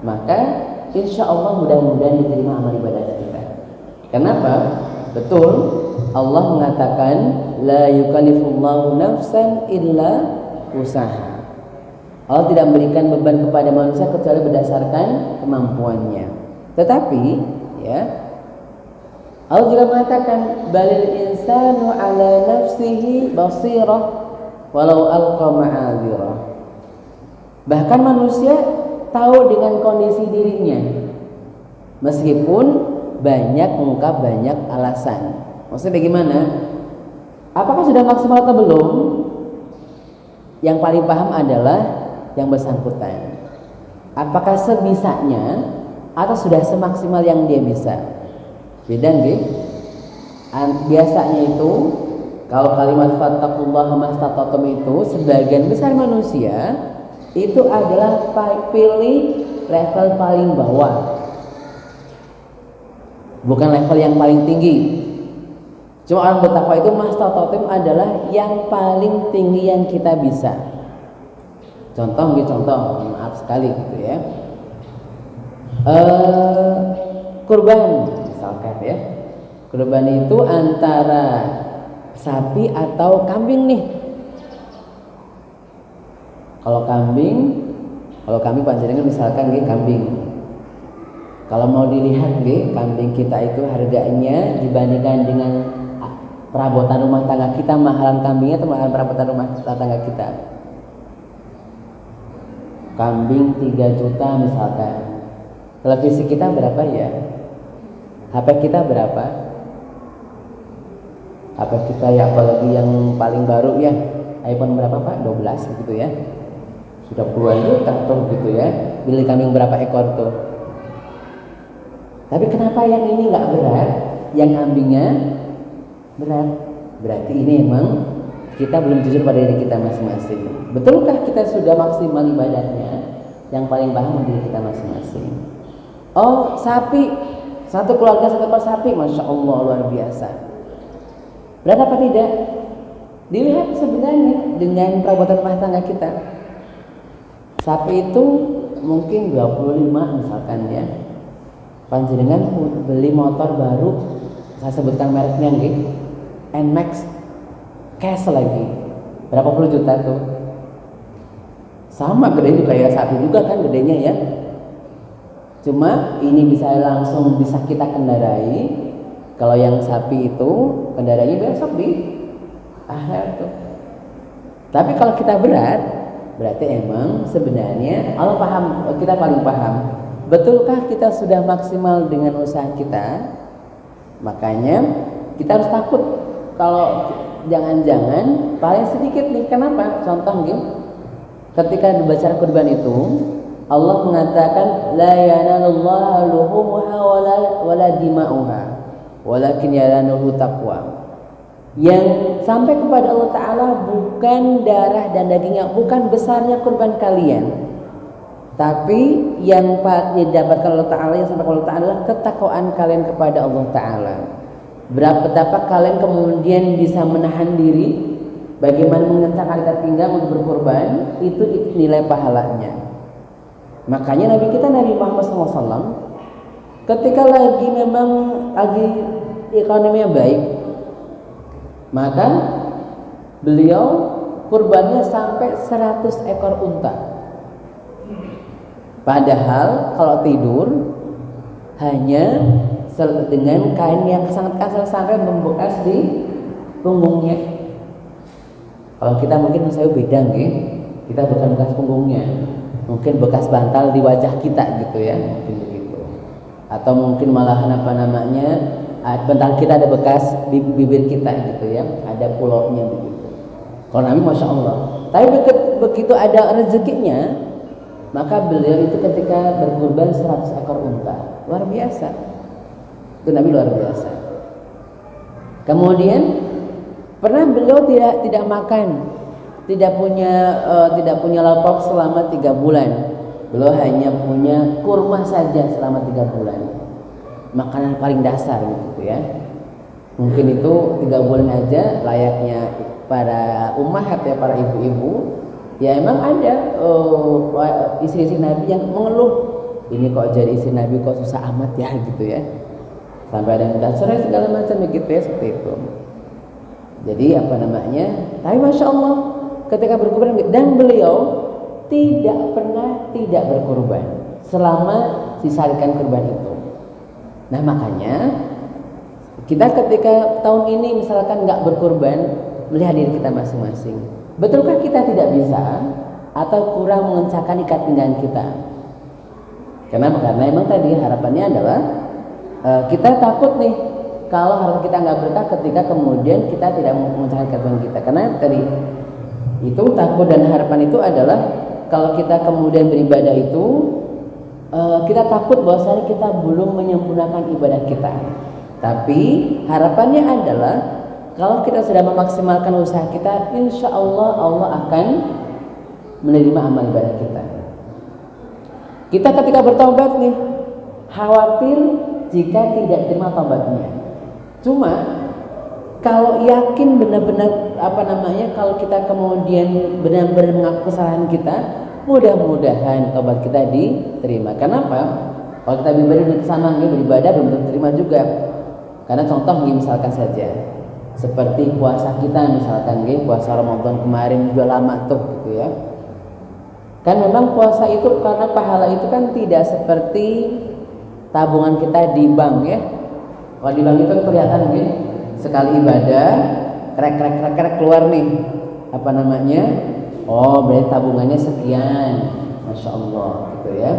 maka insya Allah mudah-mudahan diterima amal ibadah kita. Kenapa? Betul, Allah mengatakan la yukallifullahu nafsan illa usaha. Allah tidak memberikan beban kepada manusia kecuali berdasarkan kemampuannya. Tetapi ya, Allah juga mengatakan balil insanu ala nafsihi basirah walau alqa ma'adzirah. Bahkan manusia tahu dengan kondisi dirinya meskipun mengungkap banyak alasan. Maksudnya bagaimana? Apakah sudah maksimal atau belum? Yang paling paham adalah yang bersangkutan. Apakah sebisanya atau sudah semaksimal yang dia bisa? Beda nggih? Biasanya itu kalau kalimat fattaqullaha mastata'tum itu sebagian besar manusia itu adalah pilih level paling bawah, bukan level yang paling tinggi. Cuma orang bertakwa itu mastata'tum adalah yang paling tinggi yang kita bisa. Contoh, maaf sekali gitu ya. Kurban misalkan ya. Kurban itu antara sapi atau kambing nih. Kalau kambing panjenengan misalkan nih kambing. Kalau mau dilihat nih kambing kita itu harganya dibandingkan dengan perabotan rumah tangga kita, mahalan kambingnya atau mahalan perabotan rumah tangga kita. Kambing 3 juta misalkan. Televisi kita berapa ya? HP kita berapa? HP kita ya apalagi yang paling baru ya, iPhone berapa Pak? 12 begitu ya. Sudah puluhan juta tuh gitu ya. Beli kambing berapa ekor tuh? Tapi kenapa yang ini nggak berat, yang kambingnya berat? Berarti ini emang kita belum jujur pada diri kita masing-masing. Betulkah kita sudah maksimal ibadahnya? Yang paling paham diri kita masing-masing. Oh, sapi, satu keluarga 1 ekor sapi, masya Allah luar biasa. Berat apa tidak? Dilihat sebenarnya dengan perabotan rumah tangga kita. Sapi itu mungkin 25 misalkan ya. Panjenengan beli motor baru, saya sebutkan mereknya nih, NMAX cash lagi, berapa puluh juta tuh, sama gede juga kayak sapi juga kan gedenya ya. Cuma ini bisa kita kendarai. Kalau yang sapi itu kendaranya besok di akhir tuh. Tapi kalau kita berat, berarti emang sebenarnya Allah paham, kita paling paham. Betulkah kita sudah maksimal dengan usaha kita? Makanya kita harus takut kalau jangan-jangan paling sedikit nih. Kenapa? Contoh nih, ketika dibaca kurban itu Allah mengatakan la yanalullahu luhumuha wala dima'uha walakin yanaluhu taqwa. Yang sampai kepada Allah Ta'ala bukan darah dan dagingnya, bukan besarnya kurban kalian, tapi yang didapatkan Allah Ta'ala, yang sampai kepada Allah Ta'ala adalah ketakwaan kalian kepada Allah Ta'ala. Betapa kalian kemudian bisa menahan diri, bagaimana mengencangkan ikat pinggang untuk berkurban, itu nilai pahalanya. Makanya Nabi kita Nabi Muhammad SAW ketika lagi ekonominya baik, maka beliau kurbannya sampai 100 ekor unta. Padahal kalau tidur hanya dengan kain yang sangat kasar sampai membekas di punggungnya. Kalau kita mungkin saya beda nih, kita bukan bekas punggungnya, mungkin bekas bantal di wajah kita gitu ya, mungkin begitu. Atau mungkin malahan bantal kita ada bekas bibir kita gitu ya, ada pulaunya begitu. Kalau Nabi Masya Allah. Tapi begitu ada rezekinya, maka beliau itu ketika berkurban 100 ekor unta, luar biasa. Itu Nabi luar biasa. Kemudian pernah beliau tidak makan, tidak punya lauk selama 3 bulan. Beliau hanya punya kurma saja selama 3 bulan. Makanan paling dasar gitu ya. Mungkin itu 3 bulan aja layaknya para ummahat ya, para ibu-ibu. Ya emang ada istri-istri Nabi yang mengeluh, ini kok jadi istri Nabi kok susah amat ya gitu ya. Sampai ada minta cerai segala macam begitu ya, seperti itu. Jadi tapi Masya Allah ketika berkurban, dan beliau tidak pernah tidak berkurban selama disarikan kurban itu. Nah makanya kita ketika tahun ini misalkan nggak berkurban, melihat diri kita masing-masing, betulkah kita tidak bisa atau kurang mengencangkan ikat pinggang kita? Kenapa? Karena emang tadi harapannya adalah kita takut nih kalau harta kita nggak berkah ketika kemudian kita tidak mengencangkan ikat pinggang kita. Karena tadi itu takut dan harapan itu adalah kalau kita kemudian beribadah itu kita takut bahwasanya kita belum menyempurnakan ibadah kita. Tapi harapannya adalah kalau kita sudah memaksimalkan usaha kita, insya Allah Allah akan menerima amal ibadah kita. Kita ketika bertobat nih, khawatir jika tidak terima tobatnya. Cuma kalau yakin benar-benar kalau kita kemudian benar-benar mengaku kesalahan kita, mudah-mudahan tobat kita diterima. Kenapa? Kalau kita beribadah belum diterima juga. Karena contoh misalkan saja seperti puasa kita misalkan puasa Ramadan kemarin sudah lama tuh gitu ya. Kan memang puasa itu karena pahala itu kan tidak seperti tabungan kita di bank ya. Kalau di bank itu kan kelihatan sekali ibadah krek keluar nih oh berarti tabungannya sekian, Masya Allah gitu ya.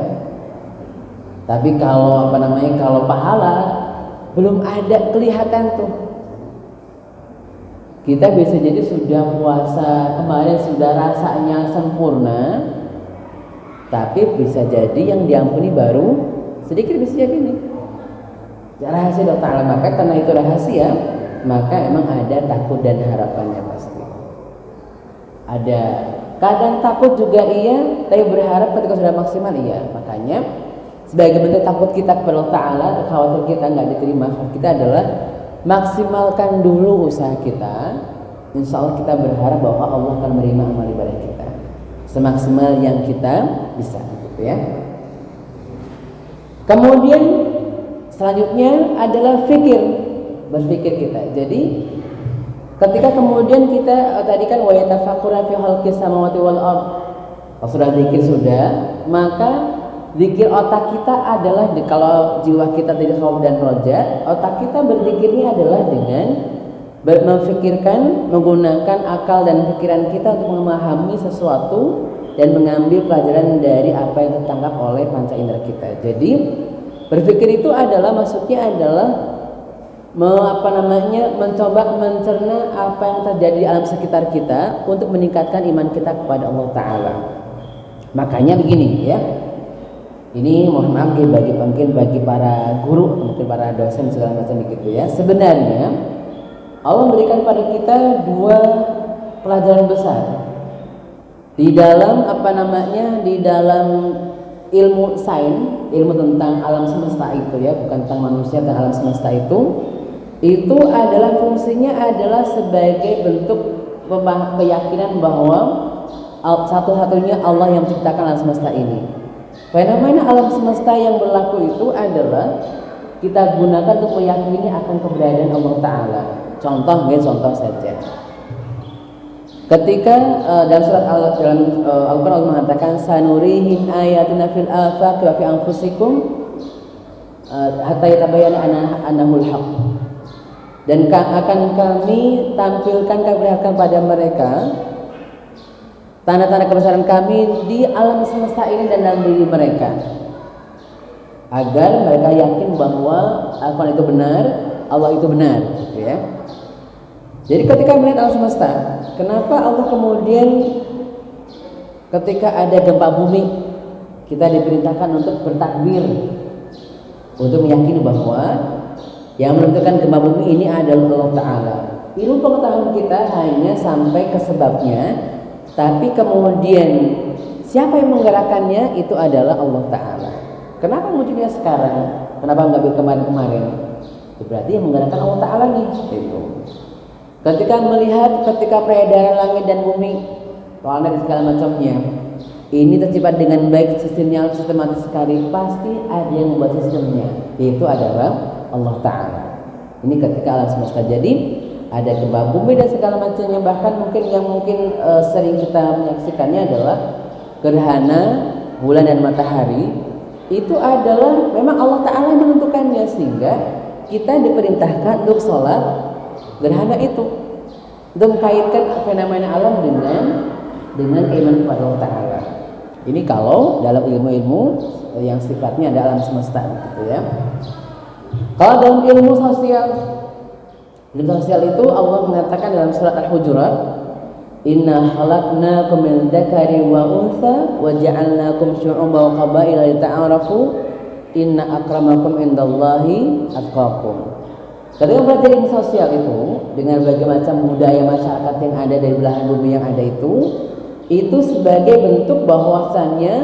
Tapi kalau kalau pahala belum ada kelihatan tuh. Kita bisa jadi sudah puasa kemarin sudah rasanya sempurna, tapi bisa jadi yang diampuni baru sedikit, bisa jadi nih. Rahasia Allah Ta'ala. Maka karena itu rahasia, maka emang ada takut dan harapannya pasti. Ada kadang takut juga iya, tapi berharap ketika sudah maksimal iya. Makanya sebagai bentuk takut kita kepada Allah Ta'ala, khawatir kita nggak diterima, kita adalah maksimalkan dulu usaha kita. Insya Allah kita berharap bahwa Allah akan menerima amal ibadah kita semaksimal yang kita bisa, gitu ya. Kemudian selanjutnya adalah berpikir kita. Jadi ketika kemudian kita tadi kan wa yatafakkuruna fi khalqis samawati wal ardh, kalau sudah zikir maka zikir otak kita adalah kalau jiwa kita tidak khauf dan roja, otak kita berzikirnya adalah dengan memfikirkan, menggunakan akal dan pikiran kita untuk memahami sesuatu dan mengambil pelajaran dari apa yang tertangkap oleh panca indera kita. Jadi berpikir itu adalah maksudnya adalah mencoba mencerna apa yang terjadi di alam sekitar kita untuk meningkatkan iman kita kepada Allah Ta'ala. Makanya begini ya, ini mohon maaf bagi para guru, mungkin para dosen segala macam begitu ya. Sebenarnya Allah memberikan pada kita dua pelajaran besar di dalam di dalam ilmu sains, ilmu tentang alam semesta itu ya, bukan tentang manusia, tentang alam semesta itu adalah fungsinya adalah sebagai bentuk keyakinan bahwa satu-satunya Allah yang menciptakan alam semesta ini. Fenomena alam semesta yang berlaku itu adalah kita gunakan untuk meyakini akan keberadaan Allah Ta'ala. Contoh saja. Ketika dalam surat Al-Quran Allah mengatakan sanurihim ayatina fil afaq wa fi anfusikum hatta yatabayyana annahul haqq. Dan akan kami tampilkan pada mereka tanda-tanda kebesaran kami di alam semesta ini dan dalam diri mereka, agar mereka yakin bahwa Al-Quran itu benar, Allah itu benar, gitu ya. Jadi ketika melihat alam semesta, kenapa Allah kemudian ketika ada gempa bumi kita diperintahkan untuk bertakbir, untuk meyakini bahwa yang menentukan gempa bumi ini adalah Allah Ta'ala. Ilmu pengetahuan kita hanya sampai ke sebabnya, tapi kemudian siapa yang menggerakkannya itu adalah Allah Ta'ala. Kenapa munculnya sekarang? Kenapa nggak kemarin-kemarin? Berarti yang menggerakkan Allah Ta'ala nih. Itu. Ketika peredaran langit dan bumi, planet dan segala macamnya, ini tercipta dengan baik, sistemnya sistematis sekali, pasti ada yang membuat sistemnya, yaitu adalah Allah Ta'ala. Ini ketika alam semesta jadi ada gempa bumi dan segala macamnya. Bahkan mungkin sering kita menyaksikannya adalah gerhana bulan dan matahari. Itu adalah memang Allah Ta'ala yang menentukannya, sehingga kita diperintahkan untuk sholat gerhana itu, untuk mengkaitkan fenomena alam dengan iman kepada Allah Ta'ala. Ini kalau dalam ilmu-ilmu yang sifatnya ada alam semesta, gitu ya. Kalau dalam ilmu sosial itu Allah mengatakan dalam surat Al-Hujurat, inna khalaqnakum min dzakari wa untha wa ja'alnakum syu'uban wa qabaila lita'arafu inna akramakum indallahi atqakum. Ketika belajar ilmu sosial itu dengan berbagai macam budaya masyarakat yang ada dari belahan bumi yang ada itu sebagai bentuk bahwasannya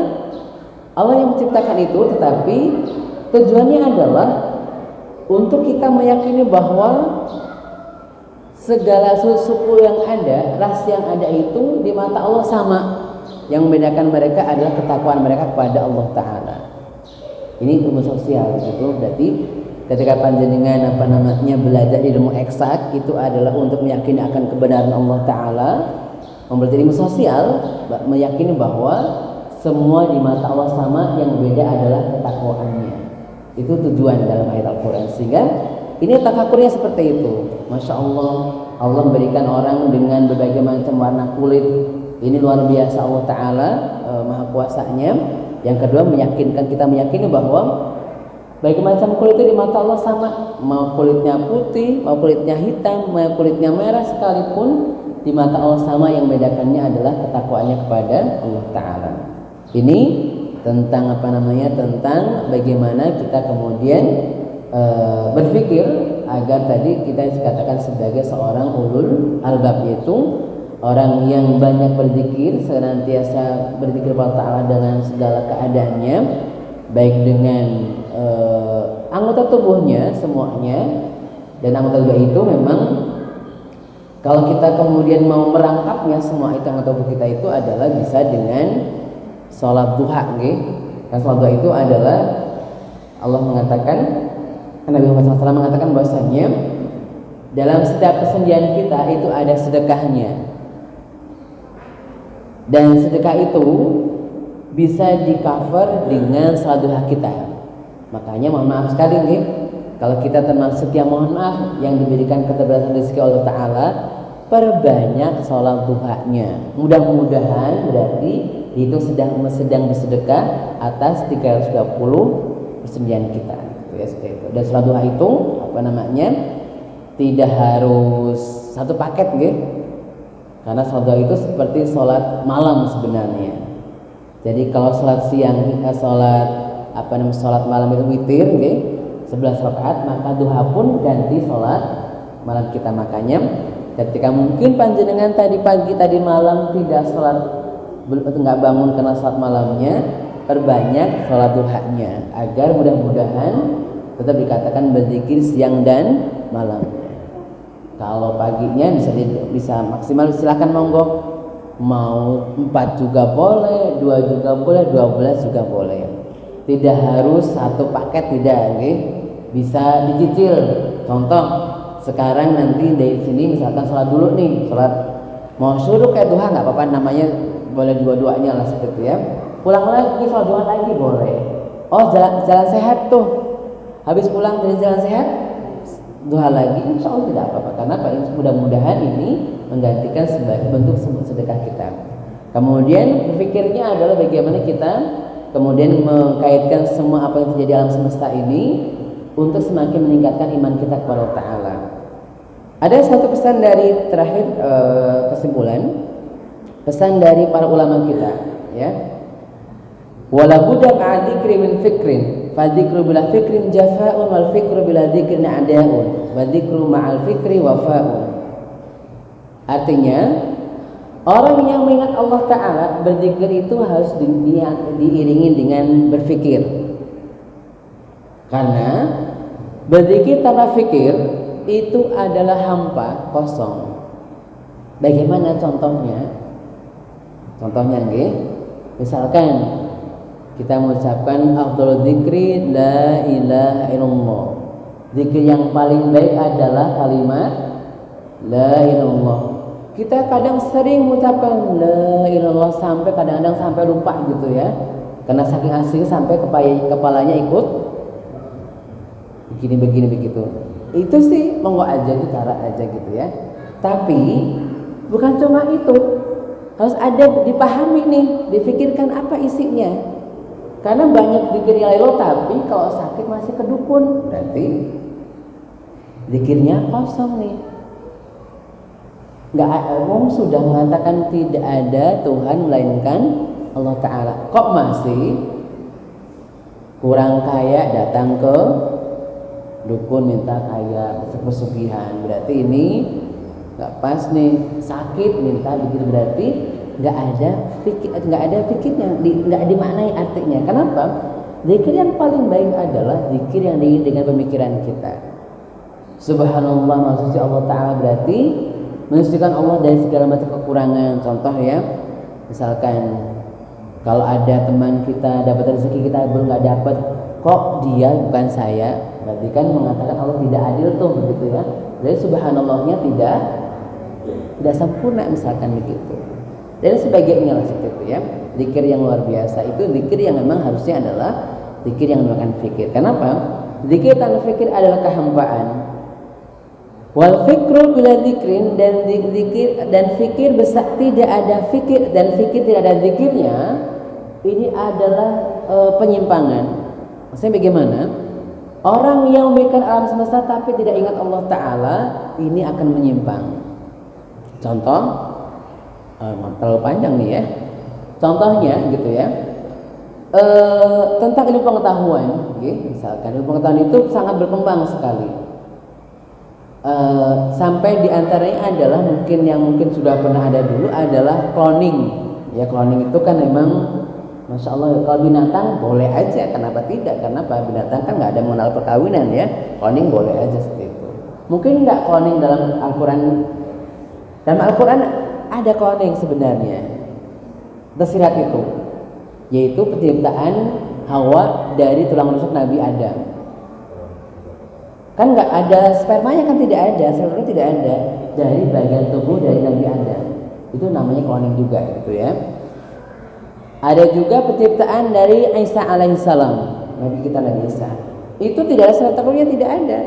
Allah yang menciptakan itu, tetapi tujuannya adalah untuk kita meyakini bahwa segala suku yang ada, ras yang ada itu di mata Allah sama. Yang membedakan mereka adalah ketakwaan mereka kepada Allah Ta'ala. Ini ilmu sosial gitu. Berarti ketika panjenengan belajar ilmu eksak itu adalah untuk meyakini akan kebenaran Allah Ta'ala. Mempelajari ilmu sosial meyakini bahwa semua di mata Allah sama, yang berbeda adalah ketakwaannya. Itu tujuan dalam ayat Al-Quran. Sehingga ini tafakurnya seperti itu. Masya Allah, Allah memberikan orang dengan berbagai macam warna kulit. Ini luar biasa Allah Ta'ala maha kuasanya. Yang kedua kita meyakini bahwa baik macam kulit itu di mata Allah sama. Mau kulitnya putih, mau kulitnya hitam, mau kulitnya merah sekalipun, di mata Allah sama. Yang membedakannya adalah ketakwaannya kepada Allah Ta'ala. Ini tentang tentang bagaimana kita kemudian berpikir agar tadi kita dikatakan sebagai seorang ulul albab, yaitu orang yang banyak berzikir, senantiasa berzikir kepada Ta'ala dengan segala keadaannya, baik dengan anggota tubuhnya semuanya. Dan anggota tubuh itu memang kalau kita kemudian mau merangkapnya semua itu anggota tubuh kita itu adalah bisa dengan sholat duha, kan sholat duha itu adalah Allah mengatakan, Nabi Muhammad SAW mengatakan bahwasanya dalam setiap kesendirian kita itu ada sedekahnya, dan sedekah itu bisa di cover dengan sholat duha kita. Makanya mohon maaf sekali kalau kita termasuk yang mohon maaf yang diberikan keterbatasan rezeki Allah Ta'ala, perbanyak sholat duhanya. Mudah-mudahan berarti itu sedang bersedekah atas 320 persendirian kita, ya, seperti itu. Dan sholat duha itu tidak harus satu paket gitu. Karena sholat duha itu seperti sholat malam sebenarnya. Jadi kalau sholat siang, sholat malam itu witir, gitu, 11 rakaat, maka duha pun ganti sholat malam kita. Makanya ketika mungkin panjenengan tadi pagi tadi malam tidak sholat, nggak bangun karena sholat malamnya, perbanyak sholat duhanya agar mudah-mudahan tetap dikatakan berzikir siang dan malam. Kalau paginya bisa maksimal, silakan monggo. Mau 4 juga boleh, 2 juga boleh, 12 juga boleh. Tidak harus satu paket, tidak, okay? Bisa dicicil. Contoh, sekarang nanti dari sini misalkan sholat dulu nih, sholat mau suruh kayak duha nggak apa-apa, namanya boleh dua-duanya lah seperti itu ya. Pulang lagi sholat duha lagi boleh. Oh jalan sehat tuh, habis pulang dari jalan sehat duha lagi, insya Allah tidak apa-apa. Karena mudah-mudahan ini menggantikan sebagai bentuk sedekah kita. Kemudian berpikirnya adalah bagaimana kita kemudian mengkaitkan semua apa yang terjadi alam semesta ini untuk semakin meningkatkan iman kita kepada Allah Ta'ala. Ada satu pesan dari terakhir, kesimpulan pesan dari para ulama kita, ya. Wala budda ma'a dzikri min fikrin, fa dzikru bila fikrin jafa'un wal fikru bila dzikrin a'da'un, wa dzikru ma'al fikri wafa'un. Artinya, orang yang mengingat Allah Ta'ala berzikir itu harus diiringi dengan berfikir. Karena berzikir tanpa fikir itu adalah hampa, kosong. Bagaimana contohnya? Contohnya nggih, misalkan kita mengucapkan afdhalul dzikri la ilaha illallah. Zikir yang paling baik adalah kalimat la ilaha illallah. Kita kadang sering mengucapkan la ilaha illallah sampai kadang-kadang sampai lupa gitu ya. Karena saking asing sampai kepalanya ikut begini begitu. Itu sih monggo aja, itu cara aja gitu ya. Tapi bukan cuma itu, harus ada dipahami nih, difikirkan apa isinya. Karena banyak zikir la ilaha, tapi kalau sakit masih kedukun, berarti zikirnya kosong nih. Wong sudah mengatakan tidak ada Tuhan melainkan Allah Ta'ala, kok masih kurang kaya datang ke dukun minta kaya, pesugihan, berarti ini nggak pas nih. Sakit minta zikir, berarti nggak ada fikirnya, nggak dimaknai artinya. Kenapa? Zikir yang paling baik adalah zikir yang diiringi dengan pemikiran kita. Subhanallah, maksudnya Allah Ta'ala berarti mensucikan Allah dari segala macam kekurangan. Contoh ya, misalkan kalau ada teman kita dapat rezeki, kita belum nggak dapat, kok dia bukan saya, berarti kan mengatakan Allah tidak adil tuh, begitu ya. Jadi subhanallahnya tidak sempurna misalkan begitu. Dan sebagainya lah seperti itu ya. Zikir yang luar biasa itu zikir yang memang harusnya adalah zikir yang menggunakan fikir. Kenapa? Zikir tanpa fikir adalah kehampaan. Wal fikru bila zikrin, dan zikir dan fikir besar tidak ada fikir, dan fikir tidak ada zikirnya, ini adalah penyimpangan. Maksudnya bagaimana? Orang yang memikirkan alam semesta tapi tidak ingat Allah Ta'ala, ini akan menyimpang. Contoh, terlalu panjang nih ya. Contohnya gitu ya, tentang ilmu pengetahuan, misalkan ilmu pengetahuan itu sangat berkembang sekali. Sampai diantaranya adalah mungkin sudah pernah ada dulu adalah cloning. Ya, cloning itu kan memang Masya Allah, kalau binatang boleh aja, kenapa tidak? Karena binatang kan nggak ada mengenal perkawinan ya, cloning boleh aja seperti itu. Mungkin nggak cloning dalam Al-Quran. Dalam Al-Quran ada cloning sebenarnya, tersirat itu, yaitu penciptaan Hawa dari tulang rusuk Nabi Adam. Kan nggak ada spermanya, kan tidak ada, selurnya tidak ada dari bagian tubuh dari Nabi Adam. Itu namanya cloning juga gitu ya. Ada juga penciptaan dari Isa alaihissalam, Nabi kita Nabi Isa. Itu tidak ada sel telurnya, tidak ada,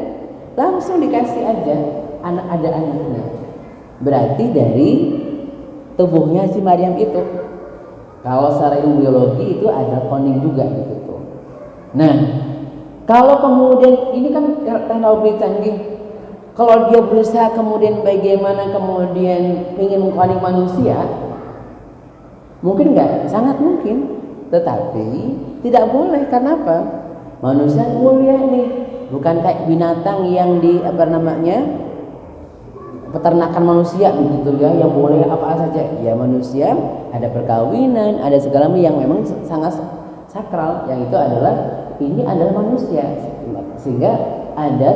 langsung dikasih aja ada anaknya. Berarti dari tubuhnya si Maryam itu. Kalau secara ilmu biologi itu ada cloning juga gitu. Nah, kalau kemudian ini kan teknologi canggih, Kalau dia berusaha kemudian bagaimana kemudian ingin mengkloning manusia, mungkin enggak? Sangat mungkin. Tetapi tidak boleh. Karena apa? Manusia mulia nih, bukan kayak binatang yang di peternakan manusia begitu ya, yang boleh apa saja. Ya manusia ada perkawinan, ada segala yang memang sangat sakral. Yang itu adalah ini adalah manusia, sehingga ada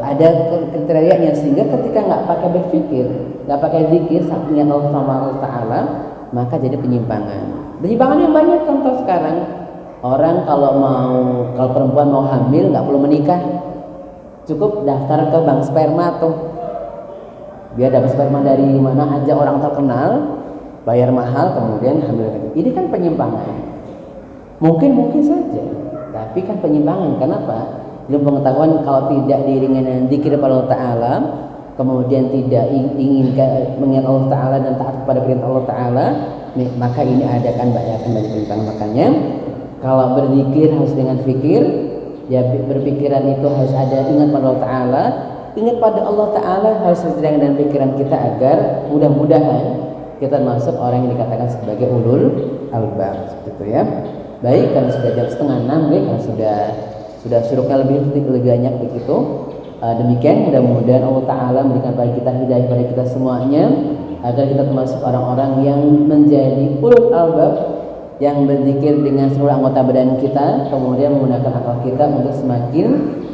ada kriterianya, sehingga ketika nggak pakai berpikir, nggak pakai zikir, ingat Allah Subhanahu wa Ta'ala, maka jadi penyimpangan. Penyimpangan yang banyak contoh sekarang. Orang kalau perempuan mau hamil nggak perlu menikah, cukup daftar ke bank sperma tuh, biar dapat sperma dari mana aja, orang terkenal, bayar mahal, kemudian hamil. Ini kan penyimpangan. Mungkin saja, tapi kan penyimpangan. Kenapa? Ilmu pengetahuan kalau tidak diiringi dengan zikir kepada Allah Ta'ala, kemudian tidak ingin mengingat Allah Ta'ala dan taat kepada perintah Allah Ta'ala, maka ini akan banyak penyimpangan. Makanya kalau berzikir harus dengan fikir, ya berpikiran itu harus ada ingat pada Allah Ta'ala. Ingat pada Allah Ta'ala harus sesuai dengan pikiran kita, agar mudah-mudahan kita masuk orang yang dikatakan sebagai ulul albab, seperti itu ya. Baik, karena sudah jam 5:30 ya, karena sudah syuruknya lebih banyak begitu. Demikian, mudah-mudahan Allah Ta'ala memberikan pada kita hidayah pada kita semuanya, agar kita termasuk orang-orang yang menjadi ulul albab, yang berzikir dengan seluruh anggota badan kita, kemudian menggunakan akal kita untuk semakin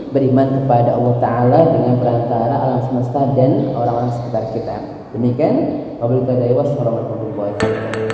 beriman kepada Allah Ta'ala dengan perantara alam semesta dan orang-orang sekitar kita. Demikian, wabillahi taufiq, wassalamualaikum warahmatullahi wabarakatuh.